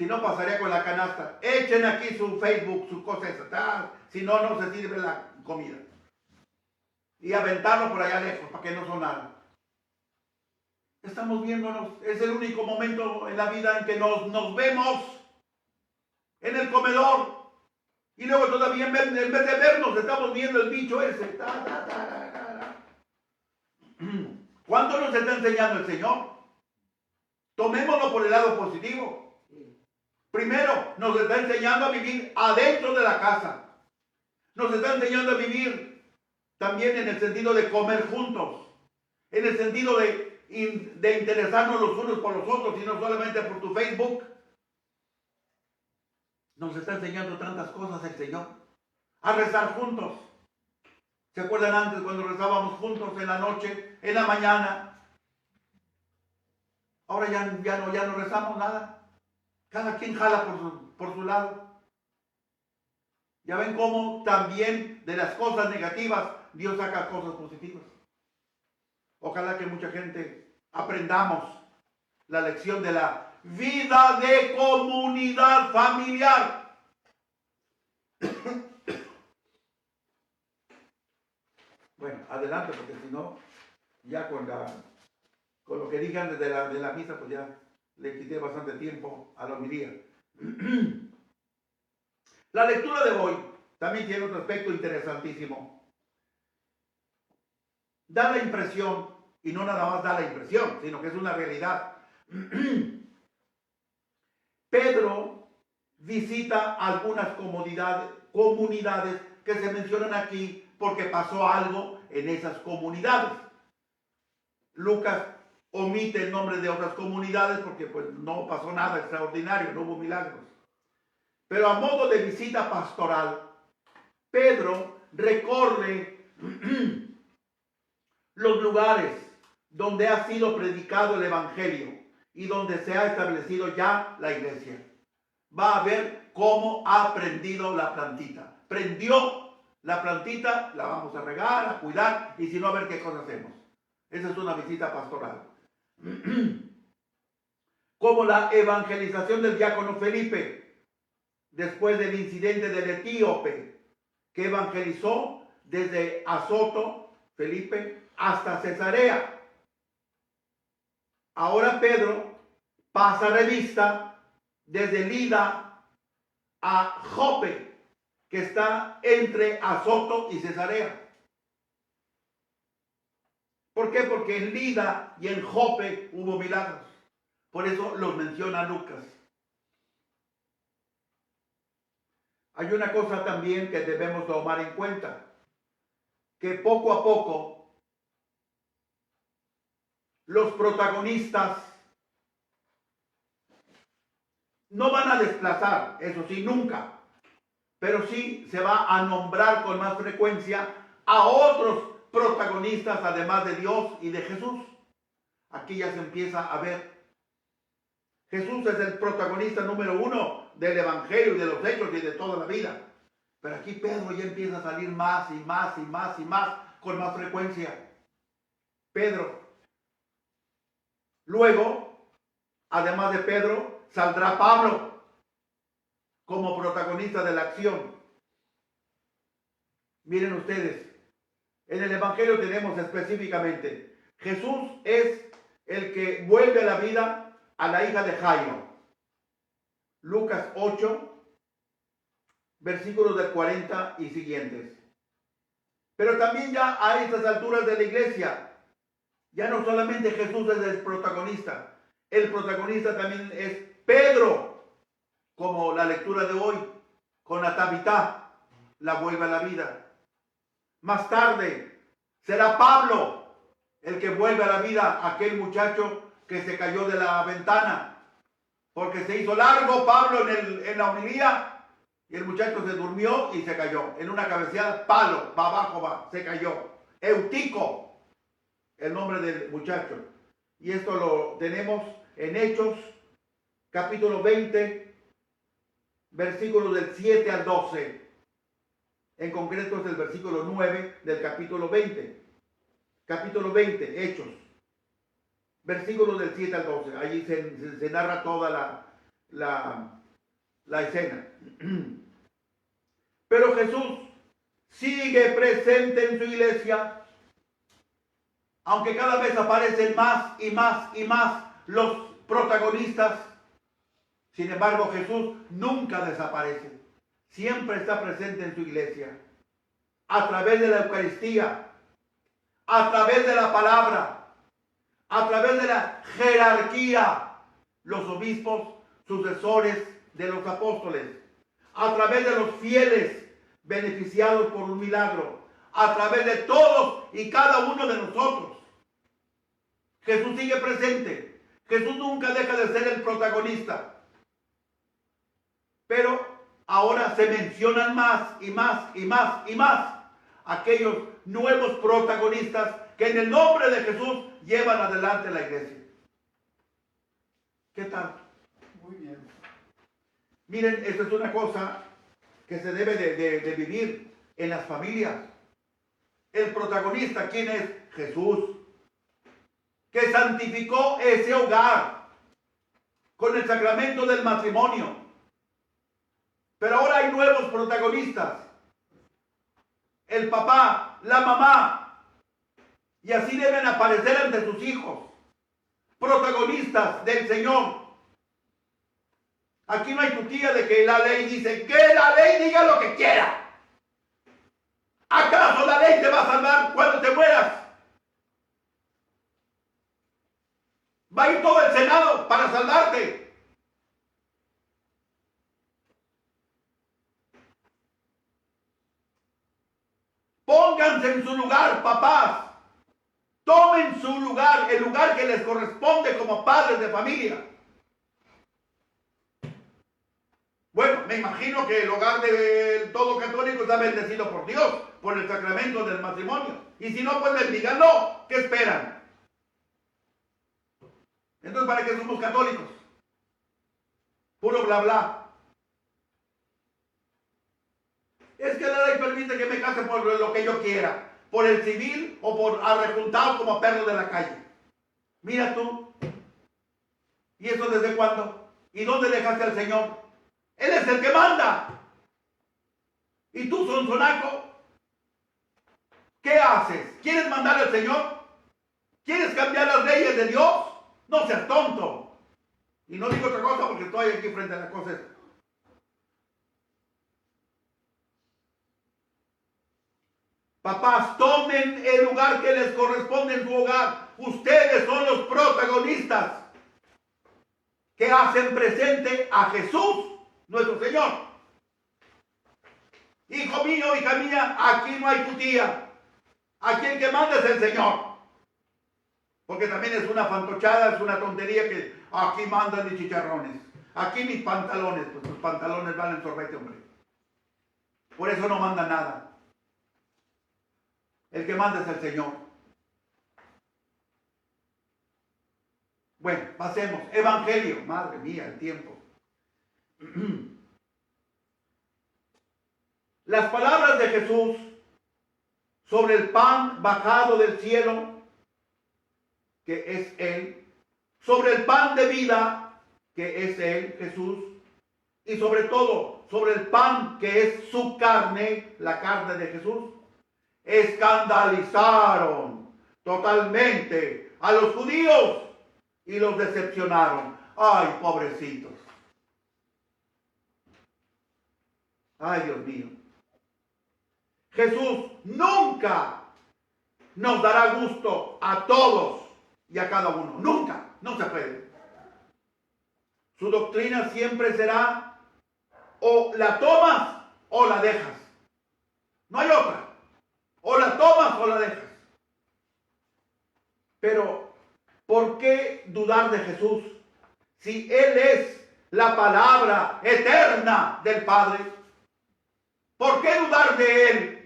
Si no, pasaría con la canasta. Echen aquí su Facebook, su cosa esa. Si no, no se sirve la comida. Y aventarlo por allá lejos para que no sonara. Estamos viéndonos. Es el único momento en la vida en que nos vemos en el comedor. Y luego todavía en vez de vernos estamos viendo el bicho ese. ¿Cuánto nos está enseñando el Señor? Tomémoslo por el lado positivo. Primero, nos está enseñando a vivir adentro de la casa. Nos está enseñando a vivir también en el sentido de comer juntos. En el sentido de interesarnos los unos por los otros y no solamente por tu Facebook. Nos está enseñando tantas cosas el Señor. A rezar juntos. ¿Se acuerdan antes cuando rezábamos juntos en la noche, en la mañana? Ahora ya no rezamos nada. Cada quien jala por su lado. Ya ven cómo también de las cosas negativas Dios saca cosas positivas. Ojalá que mucha gente aprendamos la lección de la vida de comunidad familiar. Bueno, adelante, porque si no, ya con lo que dije antes de la misa, pues ya le quité bastante tiempo a la homilía. La lectura de hoy también tiene otro aspecto interesantísimo. Da la impresión, y no nada más da la impresión, sino que es una realidad. Pedro visita algunas comunidades que se mencionan aquí porque pasó algo en esas comunidades. Lucas omite el nombre de otras comunidades porque pues no pasó nada extraordinario, no hubo milagros. Pero a modo de visita pastoral, Pedro recorre los lugares donde ha sido predicado el Evangelio y donde se ha establecido ya la iglesia. Va a ver cómo ha prendido la plantita. Prendió la plantita, la vamos a regar, a cuidar, y si no, a ver qué cosa hacemos. Esa es una visita pastoral. Como la evangelización del diácono Felipe, después del incidente del etíope, que evangelizó desde Azoto, Felipe, hasta Cesarea. Ahora Pedro pasa revista desde Lida a Jope, que está entre Azoto y Cesarea. ¿Por qué? Porque en Lida y en Jope hubo milagros. Por eso los menciona Lucas. Hay una cosa también que debemos tomar en cuenta, que poco a poco los protagonistas no van a desplazar, eso sí, nunca, pero sí se va a nombrar con más frecuencia a otros protagonistas además de Dios y de Jesús. Aquí ya se empieza a ver. Jesús es el protagonista número uno del Evangelio y de los hechos y de toda la vida. Pero aquí Pedro ya empieza a salir más y más y más y más con más frecuencia. Pedro. Luego, además de Pedro, saldrá Pablo como protagonista de la acción. Miren ustedes, en el Evangelio tenemos específicamente, Jesús es el que vuelve a la vida a la hija de Jairo. Lucas 8, versículos del 40 y siguientes. Pero también ya a estas alturas de la iglesia, ya no solamente Jesús es el protagonista también es Pedro, como la lectura de hoy, con la Tabitá, la vuelve a la vida. Más tarde será Pablo el que vuelve a la vida a aquel muchacho que se cayó de la ventana, porque se hizo largo Pablo en la homilía, y el muchacho se durmió y se cayó. En una cabeceada, palo, para abajo va, se cayó. Eutico, el nombre del muchacho. Y esto lo tenemos en Hechos, capítulo 20, versículos del 7 al 12. En concreto es el versículo 9 del capítulo 20. Capítulo 20, Hechos. Versículos del 7 al 12. Allí se narra toda la escena. Pero Jesús sigue presente en su iglesia, aunque cada vez aparecen más y más y más los protagonistas. Sin embargo, Jesús nunca desaparece. Siempre está presente en su iglesia. A través de la Eucaristía, a través de la palabra, a través de la jerarquía, los obispos, sucesores de los apóstoles, a través de los fieles beneficiados por un milagro, a través de todos y cada uno de nosotros. Jesús sigue presente. Jesús nunca deja de ser el protagonista. Pero ahora se mencionan más y más y más y más aquellos nuevos protagonistas que en el nombre de Jesús llevan adelante la iglesia. ¿Qué tal? Muy bien. Miren, esto es una cosa que se debe de vivir en las familias. El protagonista, ¿quién es? Jesús, que santificó ese hogar con el sacramento del matrimonio. Pero ahora hay nuevos protagonistas. El papá, la mamá. Y así deben aparecer ante sus hijos. Protagonistas del Señor. Aquí no hay tutía de que la ley dice que la ley diga lo que quiera. ¿Acaso la ley te va a salvar cuando te mueras? Va a ir todo el Senado para salvarte. Pónganse en su lugar, papás. Tomen su lugar, el lugar que les corresponde como padres de familia. Bueno, me imagino que el hogar de todo católico está bendecido por Dios, por el sacramento del matrimonio. Y si no, pues bendíganlo. ¿Qué esperan? Entonces, ¿para qué somos católicos? Puro bla bla. Es que la ley permite que me case por lo que yo quiera, por el civil o por arrejuntado como perro de la calle. Mira tú. ¿Y eso desde cuándo? ¿Y dónde dejaste al Señor? Él es el que manda. ¿Y tú, sonsonaco? ¿Qué haces? ¿Quieres mandar al Señor? ¿Quieres cambiar las leyes de Dios? No seas tonto. Y no digo otra cosa porque estoy aquí frente a las cosas. Papás, tomen el lugar que les corresponde en su hogar. Ustedes son los protagonistas que hacen presente a Jesús, nuestro Señor. Hijo mío, hija mía, aquí no hay tu tía. Aquí el que manda es el Señor. Porque también es una fantochada, es una tontería que aquí mandan mis chicharrones. Aquí mis pantalones, pues tus pantalones valen sorbete, hombre. Por eso no manda nada. El que manda es el Señor. Bueno, pasemos. Evangelio. Madre mía, el tiempo. Las palabras de Jesús sobre el pan bajado del cielo, que es Él, sobre el pan de vida, que es Él, Jesús, y sobre todo, sobre el pan que es su carne, la carne de Jesús, escandalizaron totalmente a los judíos y los decepcionaron. Ay, pobrecitos. Ay, Dios mío. Jesús nunca nos dará gusto a todos y a cada uno. Nunca. No se puede. Su doctrina siempre será o la tomas o la dejas. No hay otra. O la tomas o la dejas. Pero, ¿por qué dudar de Jesús si Él es la palabra eterna del Padre? ¿Por qué dudar de Él?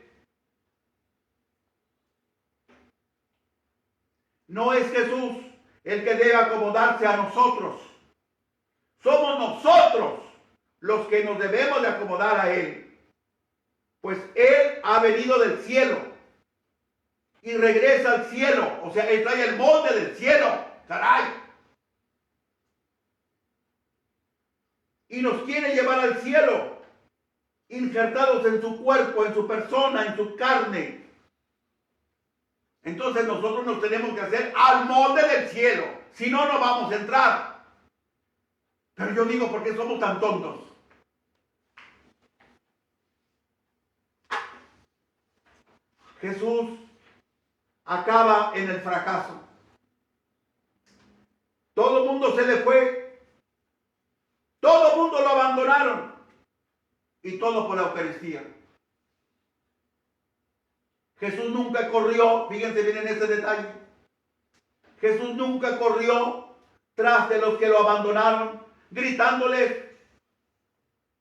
No es Jesús el que debe acomodarse a nosotros. Somos nosotros los que nos debemos de acomodar a Él. Pues Él ha venido del cielo y regresa al cielo. O sea, Él trae el molde del cielo. ¡Caray! y nos quiere llevar al cielo, injertados en su cuerpo, en su persona, en su carne. Entonces nosotros nos tenemos que hacer al molde del cielo, si no, no vamos a entrar. Pero yo digo, ¿por qué somos tan tontos? Jesús acaba en el fracaso. Todo el mundo se le fue. Todo el mundo lo abandonaron. Y todo por la Eucaristía. Jesús nunca corrió, fíjense bien en ese detalle. Jesús nunca corrió tras de los que lo abandonaron, gritándoles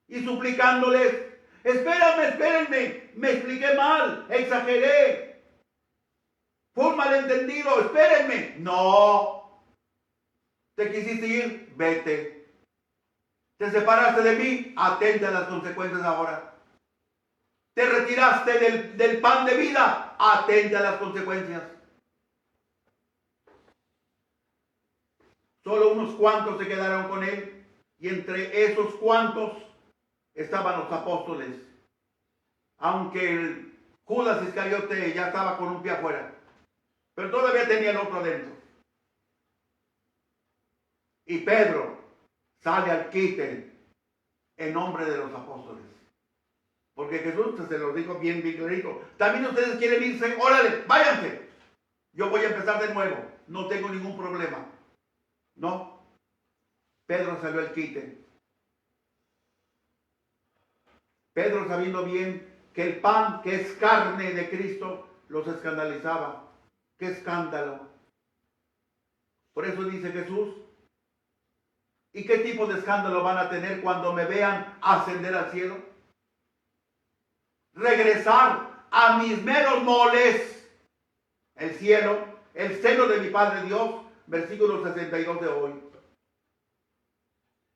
y suplicándoles: espérenme, me expliqué mal, exageré, fue un malentendido, espérenme. No, te quisiste ir, vete. Te separaste de mí, atenta a las consecuencias ahora. Te retiraste del pan de vida, atenta a las consecuencias. Solo unos cuantos se quedaron con él, y entre esos cuantos estaban los apóstoles, aunque el Judas Iscariote ya estaba con un pie afuera, pero todavía tenía el otro adentro. Y Pedro sale al quite en nombre de los apóstoles, porque Jesús se los dijo bien clarito: también ustedes quieren irse, órale, váyanse, yo voy a empezar de nuevo, no tengo ningún problema. No, Pedro salió al quite. Pedro, sabiendo bien que el pan, que es carne de Cristo, los escandalizaba. ¡Qué escándalo! Por eso dice Jesús: ¿y qué tipo de escándalo van a tener cuando me vean ascender al cielo? Regresar a mis meros moles, el cielo, el seno de mi Padre Dios. Versículo 62 de hoy.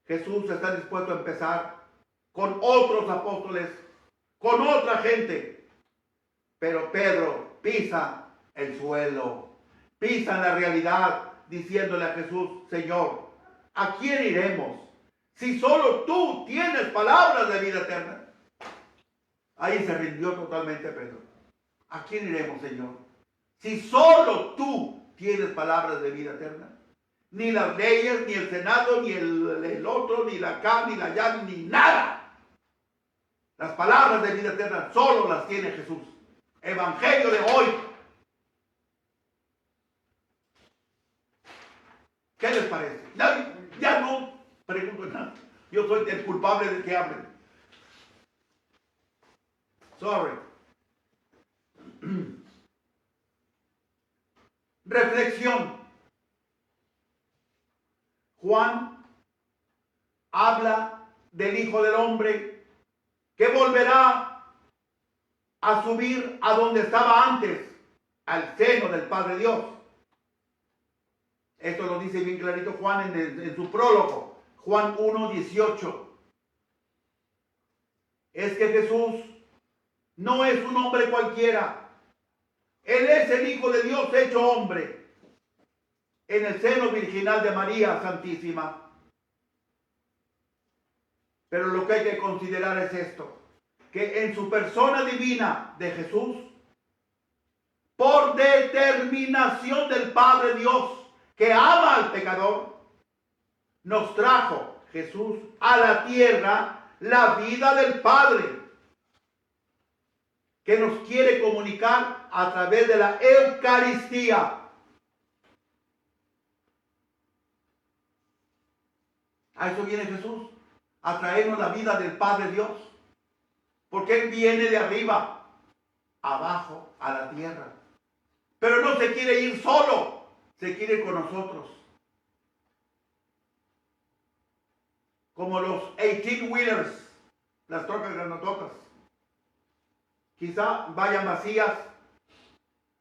Jesús está dispuesto a empezar con otros apóstoles, con otra gente. Pero Pedro pisa el suelo, pisa en la realidad, diciéndole a Jesús: Señor, ¿a quién iremos si solo tú tienes palabras de vida eterna? Ahí se rindió totalmente Pedro. ¿A quién iremos, Señor, si solo tú tienes palabras de vida eterna? Ni las leyes, ni el Senado, ni el otro, ni la acá, ni la allá, ni nada. Las palabras de vida eterna solo las tiene Jesús. Evangelio de hoy. ¿Qué les parece? Ya no pregunto nada. Yo soy el culpable de que hablen. Sorry. Reflexión. Juan habla del Hijo del Hombre que volverá a subir a donde estaba antes, al seno del Padre Dios. Esto lo dice bien clarito Juan en su prólogo, Juan 1:18. Es que Jesús no es un hombre cualquiera. Él es el Hijo de Dios hecho hombre, en el seno virginal de María Santísima. Pero lo que hay que considerar es esto: que en su persona divina de Jesús, por determinación del Padre Dios, que ama al pecador, nos trajo Jesús a la tierra la vida del Padre, que nos quiere comunicar a través de la Eucaristía. A eso viene Jesús, a traernos la vida del Padre Dios, porque Él viene de arriba, abajo, a la tierra. Pero no se quiere ir solo, se quiere ir con nosotros. Como los 18-wheelers, las trocas granototas. Quizá vayan vacías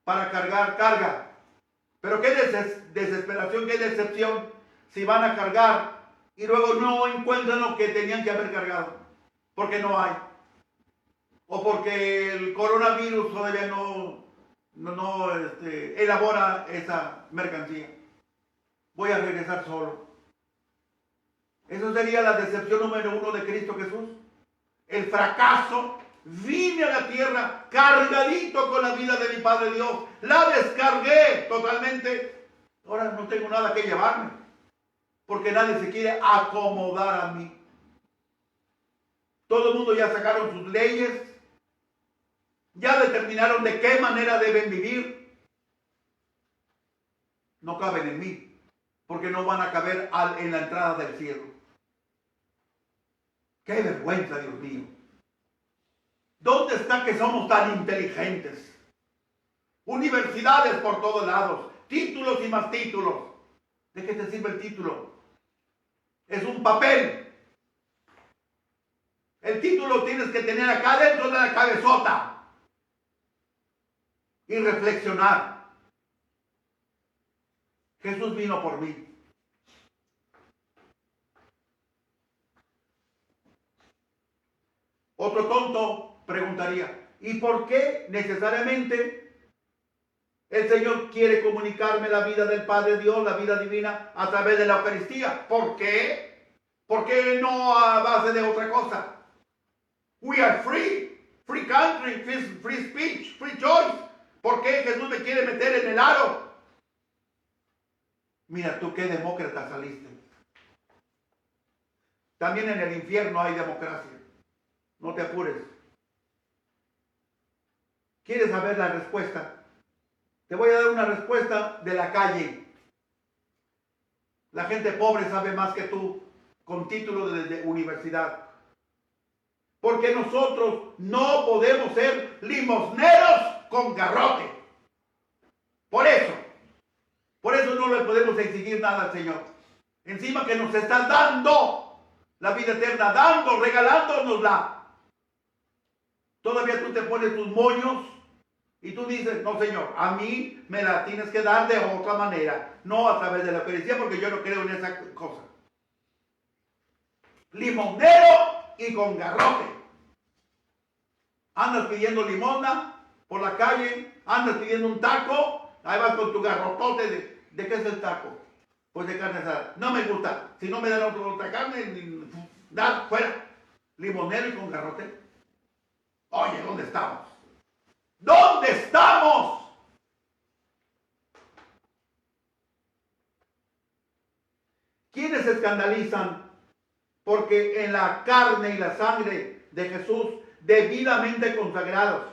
para cargar carga. Pero qué desesperación, qué decepción si van a cargar y luego no encuentran lo que tenían que haber cargado, porque no hay. O porque el coronavirus todavía no elabora esa mercancía. Voy a regresar solo. Eso sería la decepción número 1 de Cristo Jesús. El fracaso. Vine a la tierra cargadito con la vida de mi Padre Dios. La descargué totalmente. Ahora no tengo nada que llevarme. Porque nadie se quiere acomodar a mí. Todo el mundo ya sacaron sus leyes. Ya determinaron de qué manera deben vivir. No caben en mí. Porque no van a caber en la entrada del cielo. ¡Qué vergüenza, Dios mío! ¿Dónde está que somos tan inteligentes? Universidades por todos lados, títulos y más títulos. ¿De qué te sirve el título? Es un papel. El título tienes que tener acá dentro de la cabezota y reflexionar. Jesús vino por mí. Otro tonto preguntaría, ¿y por qué necesariamente el Señor quiere comunicarme la vida del Padre Dios, la vida divina, a través de la Eucaristía? ¿Por qué? ¿Por qué no a base de otra cosa? We are free, free country, free speech, free choice. ¿Por qué Jesús me quiere meter en el aro? Mira tú qué demócrata saliste. También en el infierno hay democracia. No te apures. ¿Quieres saber la respuesta? Te voy a dar una respuesta de la calle. La gente pobre sabe más que tú con título de universidad. Porque nosotros no podemos ser limosneros con garrote. Por eso no le podemos exigir nada al Señor. Encima que nos está dando la vida eterna, regalándonosla. Todavía tú te pones tus moños y tú dices, no Señor, a mí me la tienes que dar de otra manera, no a través de la Eucaristía, porque yo no creo en esa cosa. Limonero y con garrote. Andas pidiendo limosna por la calle, andas pidiendo un taco, ahí vas con tu garrotote. ¿De qué es el taco? Pues de carne asada. No me gusta. Si no me dan otra carne, da fuera. Limonero y con garrote. Oye, ¿dónde estamos? ¿Dónde estamos? ¿Quiénes se escandalizan? Porque en la carne y la sangre de Jesús, debidamente consagrados,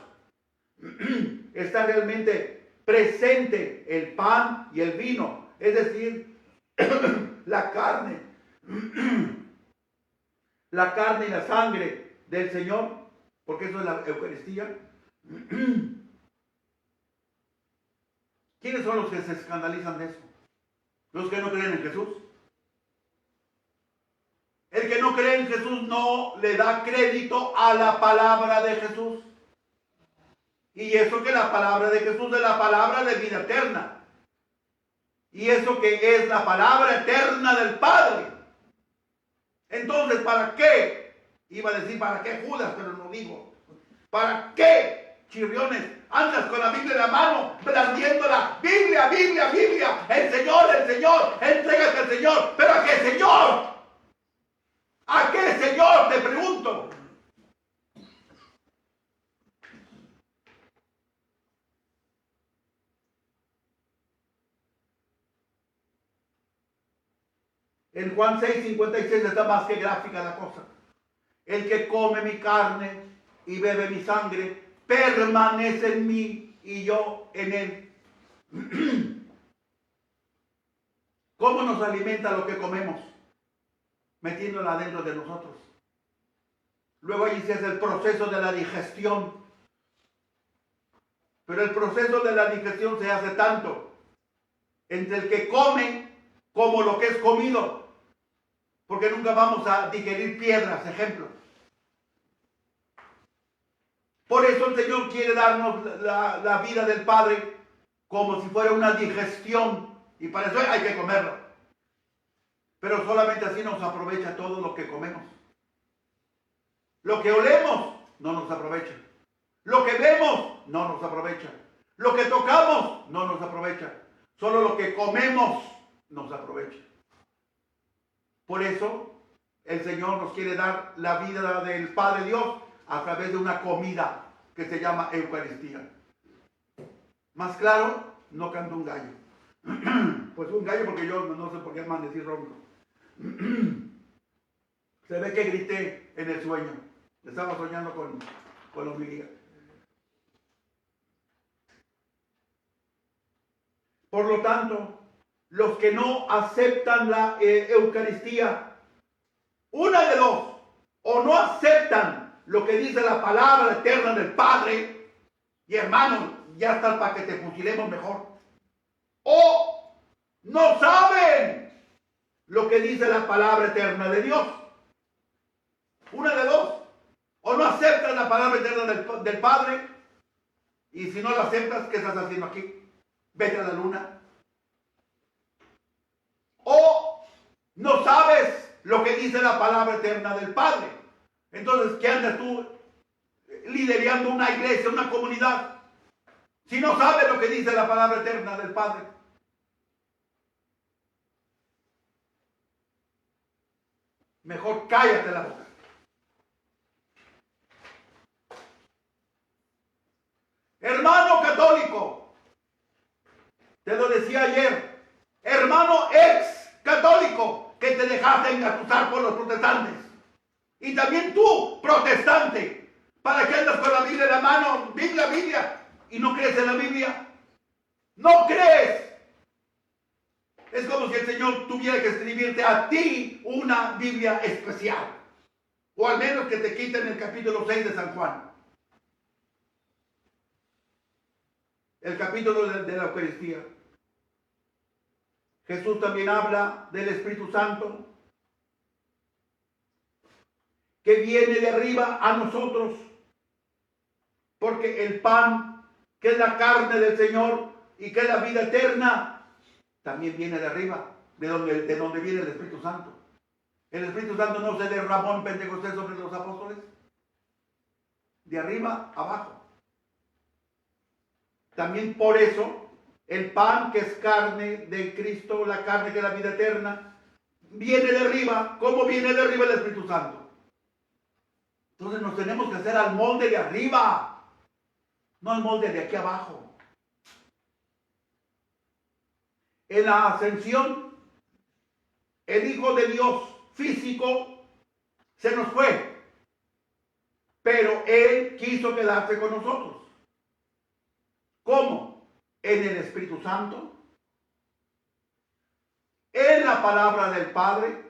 está realmente presente el pan y el vino, es decir, la carne y la sangre del Señor, porque eso es la Eucaristía. ¿Quiénes son los que se escandalizan de eso? Los que no creen en Jesús. El que no cree en Jesús no le da crédito a la palabra de Jesús. Y eso que la palabra de Jesús es la palabra de vida eterna. Y eso que es la palabra eterna del Padre. Entonces, ¿para qué? Iba a decir, ¿para qué Judas? Pero no digo. ¿Para qué, chirriones? Andas con la Biblia en la mano, blandiéndola. Biblia, Biblia, Biblia. El Señor, entrégate al Señor. ¿Pero a qué Señor? ¿A qué Señor? Te pregunto. En Juan 6:56 está más que gráfica la cosa. El que come mi carne y bebe mi sangre, permanece en mí y yo en él. ¿Cómo nos alimenta lo que comemos? Metiéndola dentro de nosotros. Luego allí se hace el proceso de la digestión. Pero el proceso de la digestión se hace tanto entre el que come como lo que es comido. Porque nunca vamos a digerir piedras, ejemplo. Por eso el Señor quiere darnos la vida del Padre como si fuera una digestión. Y para eso hay que comerlo. Pero solamente así nos aprovecha todo lo que comemos. Lo que olemos no nos aprovecha. Lo que vemos no nos aprovecha. Lo que tocamos no nos aprovecha. Solo lo que comemos nos aprovecha. Por eso el Señor nos quiere dar la vida del Padre Dios a través de una comida que se llama Eucaristía. Más claro, no canto un gallo. Pues un gallo porque yo no sé por qué amanecí ronco. Se ve que grité en el sueño. Estaba soñando con la homilía. Por lo tanto, los que no aceptan la Eucaristía, una de dos, o no aceptan lo que dice la palabra eterna del Padre, y hermanos, ya está para que te fusilemos mejor, o no saben lo que dice la palabra eterna de Dios. Una de dos, o no aceptan la palabra eterna del Padre, y si no la aceptas, ¿qué estás haciendo aquí? Vete a la luna. O no sabes lo que dice la palabra eterna del Padre. Entonces, ¿qué andas tú liderando una iglesia, una comunidad, si no sabes lo que dice la palabra eterna del Padre? Mejor cállate la boca. Hermano católico, te lo decía ayer, hermano ex católico, que te dejaste engatusar por los protestantes. Y también tú, protestante, ¿para qué andas con la Biblia en la mano? Biblia, y no crees en la Biblia. No crees. Es como si el Señor tuviera que escribirte a ti una Biblia especial. O al menos que te quiten el capítulo 6 de San Juan. El capítulo de la Eucaristía. Jesús también habla del Espíritu Santo, que viene de arriba a nosotros, porque el pan, que es la carne del Señor y que es la vida eterna, también viene de arriba, de donde viene el Espíritu Santo. El Espíritu Santo no se derramó en Pentecostés sobre los apóstoles, de arriba abajo. También por eso, el pan, que es carne de Cristo, la carne que es la vida eterna, viene de arriba. ¿Cómo viene de arriba el Espíritu Santo? Entonces nos tenemos que hacer al molde de arriba, no al molde de aquí abajo. En la ascensión, el Hijo de Dios físico se nos fue, pero Él quiso quedarse con nosotros. ¿Cómo? En el Espíritu Santo, en la palabra del Padre,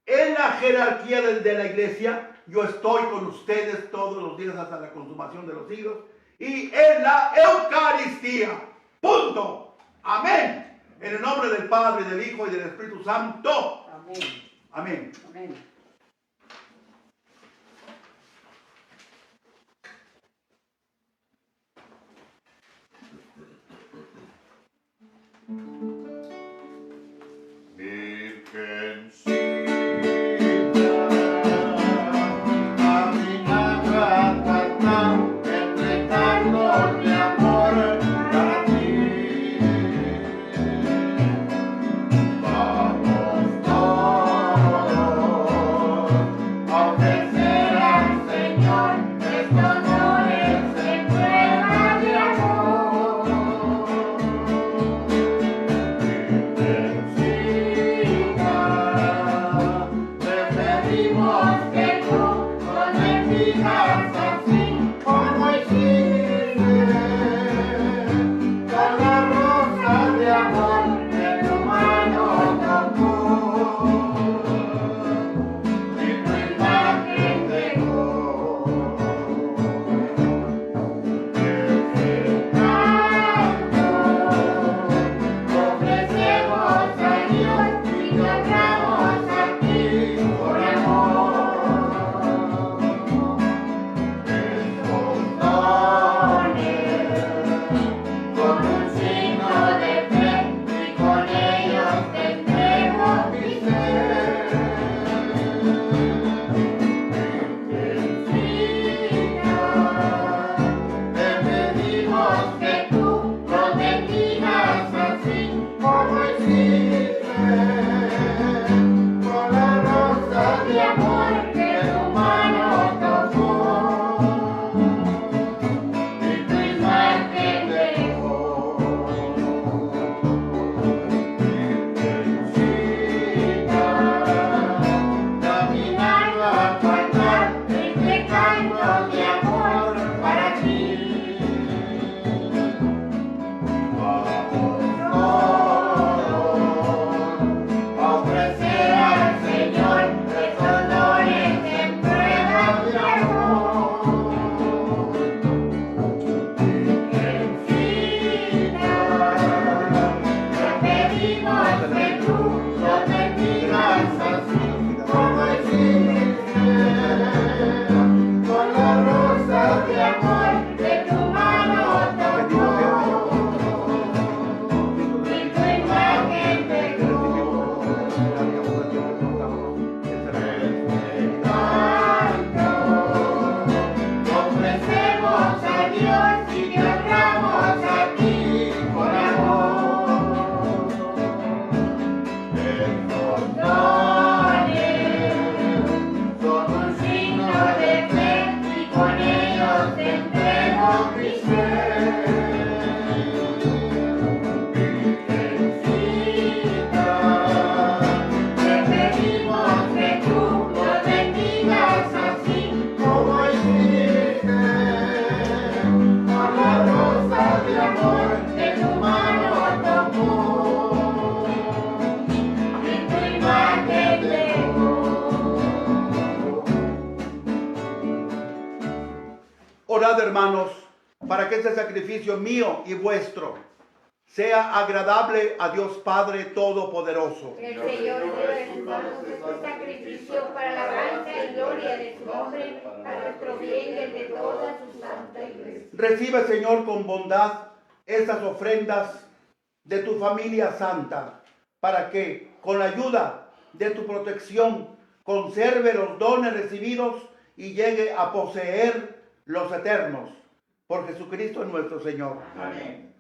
en la jerarquía de la iglesia. Yo estoy con ustedes todos los días hasta la consumación de los siglos, y en la Eucaristía. Punto. Amén. En el nombre del Padre, del Hijo y del Espíritu Santo. Amén. Amén. Amén. Orad, hermanos, para que este sacrificio mío y vuestro sea agradable a Dios Padre Todopoderoso. Que el Señor recibamos este sacrificio para la alabanza y gloria de su nombre, para nuestro bien y el de toda su santa iglesia. Recibe, Señor, con bondad estas ofrendas de tu familia santa, para que, con la ayuda de tu protección, conserve los dones recibidos y llegue a poseer los eternos. Por Jesucristo nuestro Señor. Amén.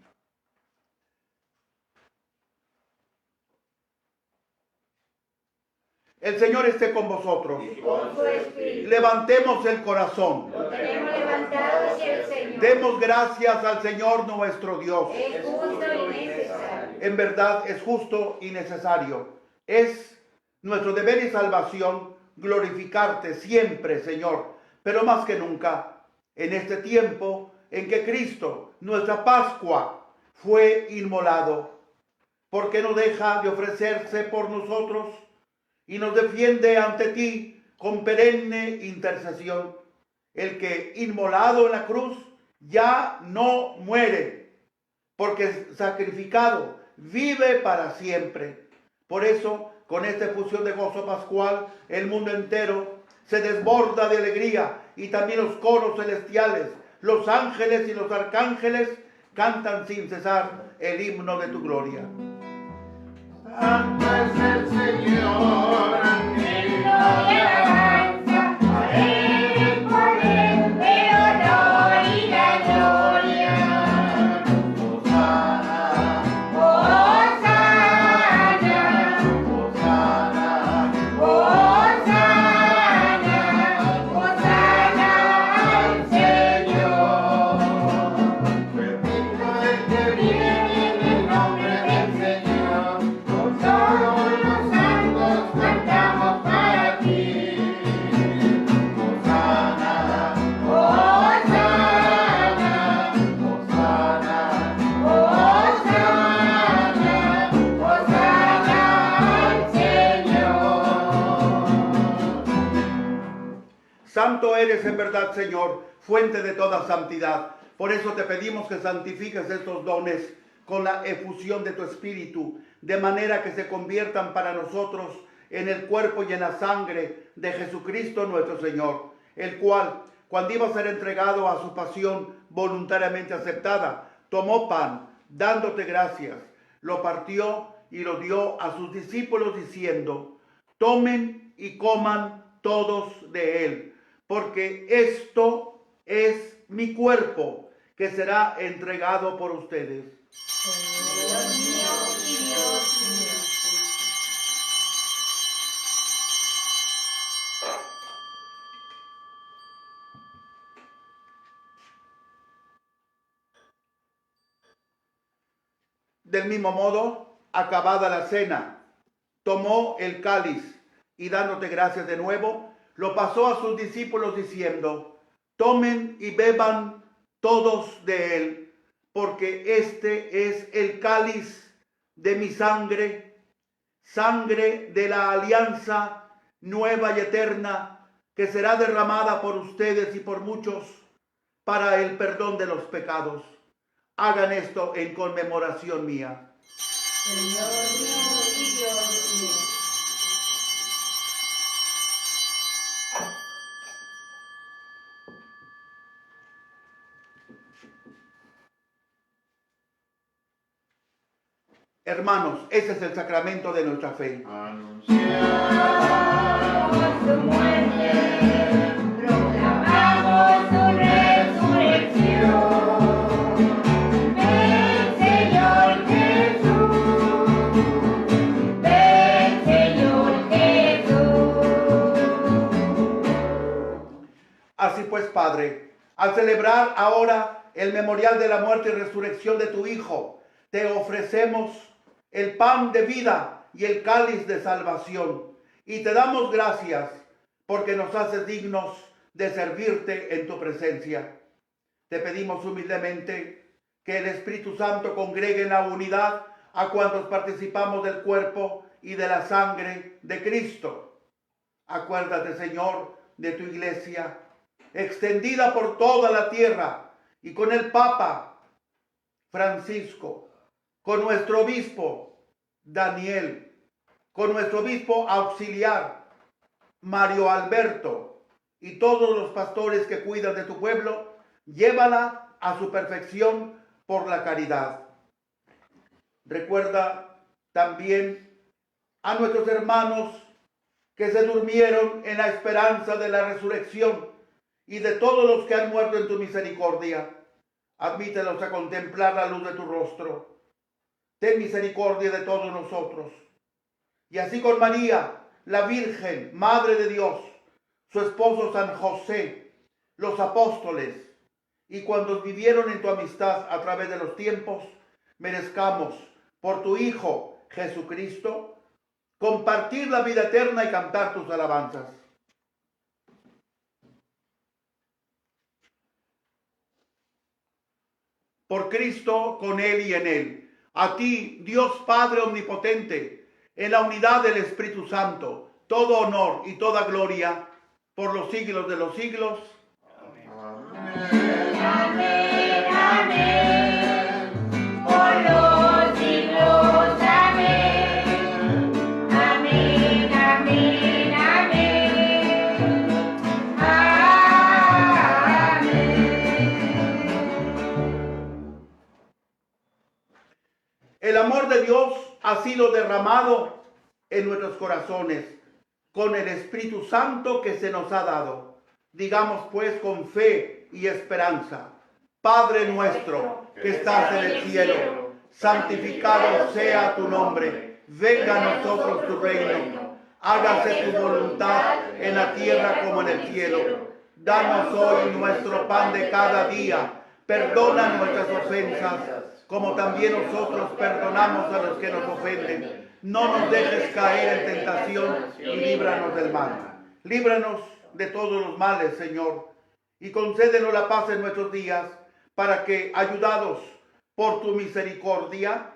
El Señor esté con vosotros. Y con su espíritu. Levantemos el corazón. Lo tenemos levantado hacia el Señor. Demos gracias al Señor nuestro Dios. Es justo y necesario. En verdad es justo y necesario. Es nuestro deber y salvación glorificarte siempre, Señor, pero más que nunca en este tiempo en que Cristo, nuestra Pascua, fue inmolado, porque no deja de ofrecerse por nosotros y nos defiende ante ti con perenne intercesión. El que inmolado en la cruz ya no muere, porque sacrificado vive para siempre. Por eso, con esta efusión de gozo pascual, el mundo entero se desborda de alegría, y también los coros celestiales, los ángeles y los arcángeles cantan sin cesar el himno de tu gloria. Santo es el Señor, Himno de alabanza, a Él el poder, el honor y la gloria. Hosana, Hosana, Hosana, Hosana, Hosana al Señor. bendito el que viene en el nombre del Señor. Con todos los santos cantamos para ti. Hosana, Hosana, Hosana, Hosana, Hosana al Señor. Santo eres en verdad, Señor, fuente de toda santidad. Por eso te pedimos que santifiques estos dones con la efusión de tu Espíritu, de manera que se conviertan para nosotros en el cuerpo y en la sangre de Jesucristo nuestro Señor, el cual, cuando iba a ser entregado a su pasión voluntariamente aceptada, tomó pan, dándote gracias, lo partió y lo dio a sus discípulos diciendo: tomen y coman todos de él, porque esto es mi cuerpo, que será entregado por ustedes. Dios mío y Dios mío. Del mismo modo, acabada la cena, tomó el cáliz y dándote gracias de nuevo, lo pasó a sus discípulos diciendo: tomen y beban todos de él, porque este es el cáliz de mi sangre, sangre de la alianza nueva y eterna, que será derramada por ustedes y por muchos para el perdón de los pecados. Hagan esto en conmemoración mía. Señor mío y Dios mío. Hermanos, ese es el sacramento de nuestra fe. anunciamos Por su muerte, proclamamos su resurrección. Ven, Señor Jesús. Ven, Señor Jesús. Así pues, Padre, al celebrar ahora el memorial de la muerte y resurrección de tu Hijo, te ofrecemos el pan de vida y el cáliz de salvación, y te damos gracias porque nos haces dignos de servirte en tu presencia. Te pedimos humildemente que el Espíritu Santo congregue en la unidad a cuantos participamos del cuerpo y de la sangre de Cristo. Acuérdate, Señor, de tu iglesia extendida por toda la tierra, y con el Papa Francisco, con nuestro obispo Daniel, con nuestro obispo auxiliar Mario Alberto y todos los pastores que cuidan de tu pueblo, llévala a su perfección por la caridad. Recuerda también a nuestros hermanos que se durmieron en la esperanza de la resurrección y de todos los que han muerto en tu misericordia. Admítelos a contemplar la luz de tu rostro. Ten misericordia de todos nosotros. Y así con María, la Virgen, Madre de Dios, su esposo San José, los apóstoles, y cuantos vivieron en tu amistad a través de los tiempos, merezcamos, por tu Hijo Jesucristo, compartir la vida eterna y cantar tus alabanzas. Por Cristo, con Él y en Él. A ti, Dios Padre Omnipotente, en la unidad del Espíritu Santo, todo honor y toda gloria por los siglos de los siglos. Amén. Amén, amén, por los siglos, amén. Amén, amén, amén. Amén. El amor de Dios ha sido derramado en nuestros corazones con el Espíritu Santo que se nos ha dado. Digamos pues con fe y esperanza: Padre nuestro que estás en el cielo, santificado sea tu nombre. Venga a nosotros tu reino. Hágase tu voluntad en la tierra como en el cielo. Danos hoy nuestro pan de cada día. Perdona nuestras ofensas, como también nosotros perdonamos a los que nos ofenden. No nos dejes caer en tentación y líbranos del mal. Líbranos de todos los males, Señor, y concédenos la paz en nuestros días, para que, ayudados por tu misericordia,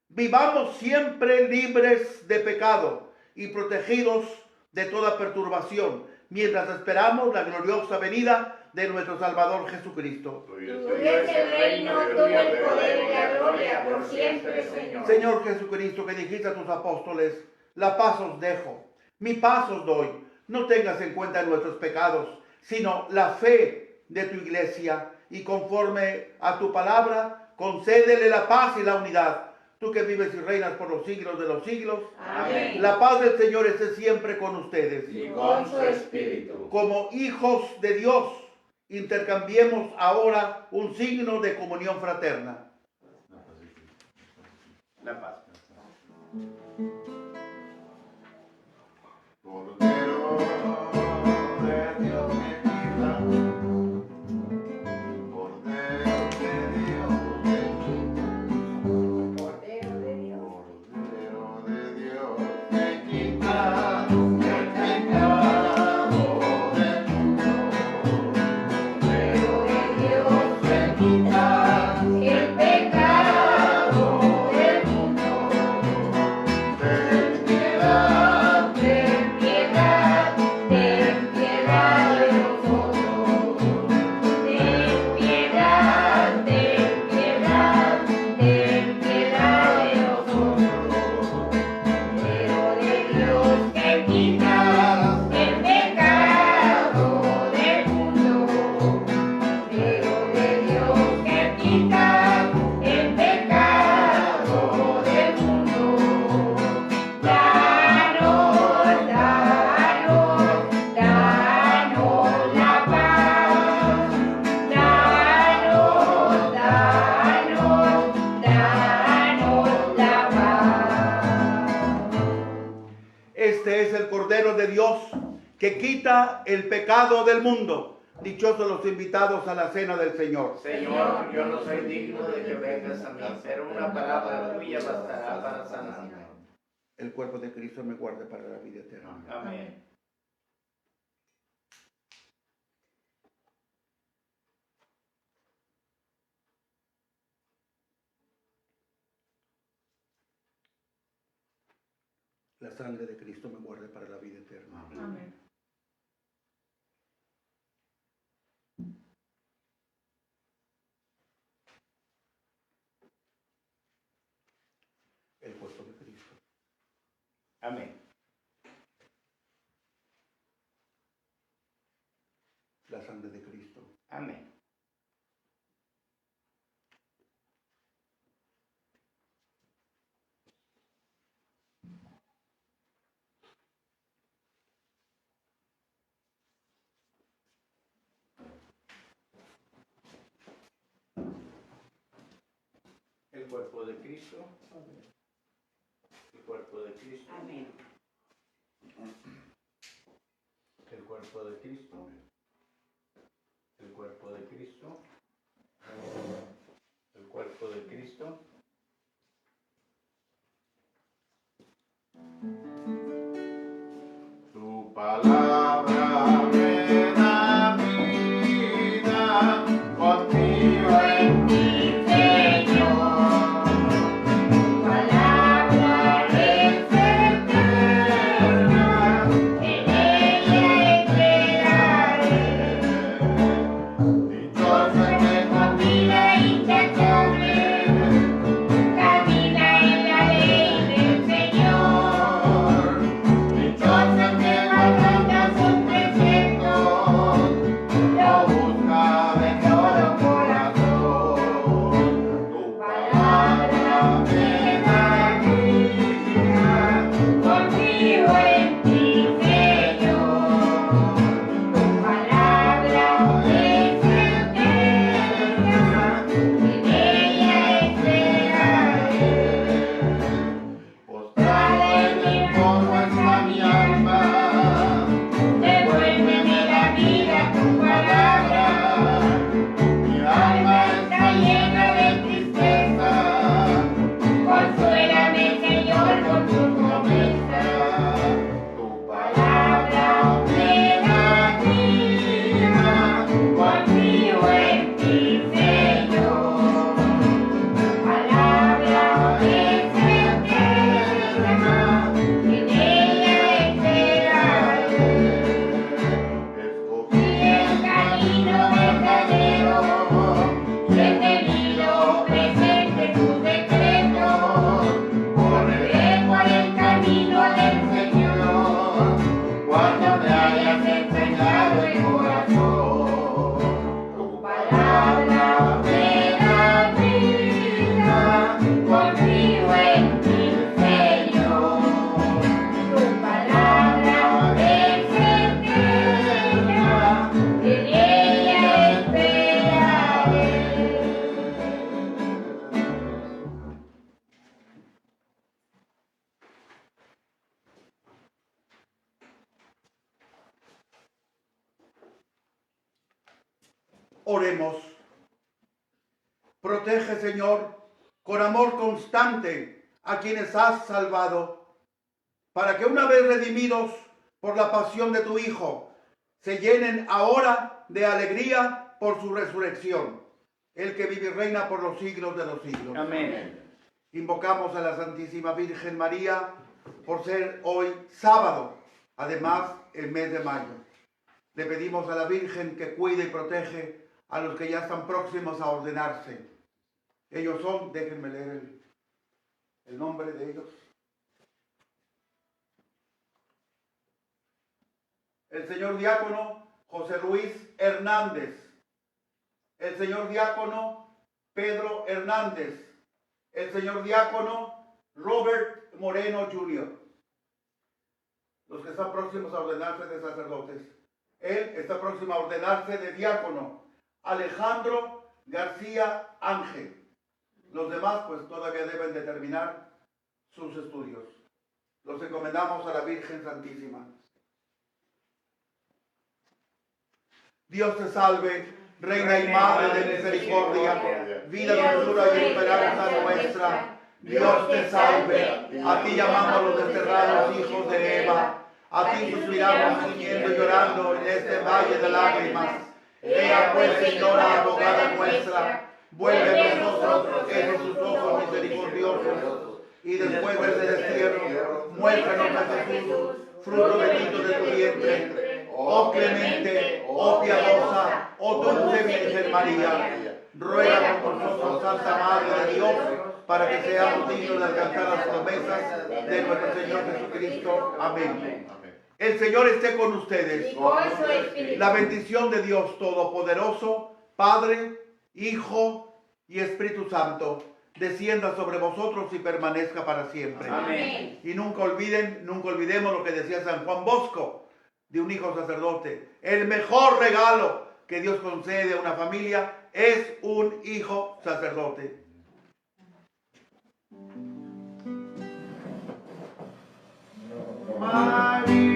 vivamos siempre libres de pecado y protegidos de toda perturbación, mientras esperamos la gloriosa venida de nuestro Salvador Jesucristo. Tuyo es el reino, tuyo el poder y la gloria por siempre, Señor. Señor Jesucristo, que dijiste a tus apóstoles: la paz os dejo, mi paz os doy. No tengas en cuenta nuestros pecados, sino la fe de tu iglesia, y conforme a tu palabra, concédele la paz y la unidad. Tú que vives y reinas por los siglos de los siglos. Amén. La paz del Señor esté siempre con ustedes. Y con su espíritu. Como hijos de Dios, intercambiemos ahora un signo de comunión fraterna. La paz. Cordero de Dios me quita. Cordero de Dios me quita. Cordero de Dios. Cordero de Dios me quita el pecado del mundo. Cordero de Dios me quita el pecado del mundo. Ten piedad, Ten piedad, ten piedad de nosotros. Ten piedad, ten piedad, ten piedad de nosotros. Cordero de Dios que quita el pecado del mundo. Cordero de Dios que quita el pecado del mundo. Danos, danos, danos la paz. Danos, danos, danos la paz. Este es el Cordero de Dios que quita el pecado del mundo. Dichosos los invitados a la cena del Señor. Señor, yo no soy digno de que vengas a mí, pero una palabra tuya bastará para sanarme. El cuerpo de Cristo me guarde para la vida eterna. Amén. La sangre de Cristo me guarde para la vida eterna. Amén. Amén. La sangre de Cristo. Amén. El cuerpo de Cristo. El cuerpo de Cristo. Amén. El cuerpo de Cristo. El cuerpo de Cristo. El cuerpo de Cristo. Tu palabra me da vida, confío en ti, Señor. Tu palabra es eterna, en ella esperaré. Dichoso el que con vida intachable camina en la ley del Señor. Dichoso el que guardando sus preceptos lo busca de todo corazón. Tu palabra me da vida, confío en ti, Señor. Tu palabra es eterna, en ella esperaré. Postrada en el polvo está mi alma, devuélveme la vida tu palabra. Mi alma está llena de tristeza, consuélame, Señor, con tu promesa. Tu palabra me da vida, confío en ti, Señor. Tu palabra es eterna, en ella esperaré. Escogí el camino verdadero y he tenido presente tus decretos. Correré por el camino del Señor cuando me hayas enseñado el corazón. Tu palabra me da vida, confío en ti, Señor. Tu palabra es eterna, en ella esperaré. Oremos. Protege, Señor, con amor constante a quienes has salvado, para que una vez redimidos por la pasión de tu Hijo, se llenen ahora de alegría por su resurrección, el que vive y reina por los siglos de los siglos. Amén. Invocamos a la Santísima Virgen María por ser hoy sábado, además el mes de mayo. Le pedimos a la Virgen que cuide y protege a los que ya están próximos a ordenarse. Ellos son, déjenme leer el nombre de ellos. El señor diácono José Luis Hernández. El señor diácono Pedro Hernández. El señor diácono Robert Moreno Jr. Los que están próximos a ordenarse de sacerdotes. Él está próximo a ordenarse de diácono. Alejandro García Ángel. Los demás pues todavía deben de terminar sus estudios. Los encomendamos a la Virgen Santísima. Dios te salve, Reina y Madre de misericordia, vida, dulzura y esperanza nuestra. Dios te salve, a ti llamamos los desterrados hijos de Eva, a ti suspiramos gimiendo y llorando en este valle de lágrimas. Ea pues, Señora, abogada nuestra, vuelve a nosotros en sus ojos misericordiosos, y después de este destierro, muéstranos a Jesús, fruto bendito de tu vientre. Oh clemente, oh piadosa, oh dulce Virgen María, ruega por nosotros, Santa Madre de Dios, para que seamos dignos de alcanzar las promesas de nuestro Señor Jesucristo. Amén. Amén. El Señor esté con ustedes. Y con su espíritu. La bendición de Dios Todopoderoso, Padre, Hijo y Espíritu Santo, descienda sobre vosotros y permanezca para siempre. Amén. Y nunca olvidemos lo que decía San Juan Bosco de un hijo sacerdote. El mejor regalo que Dios concede a una familia es un hijo sacerdote. María.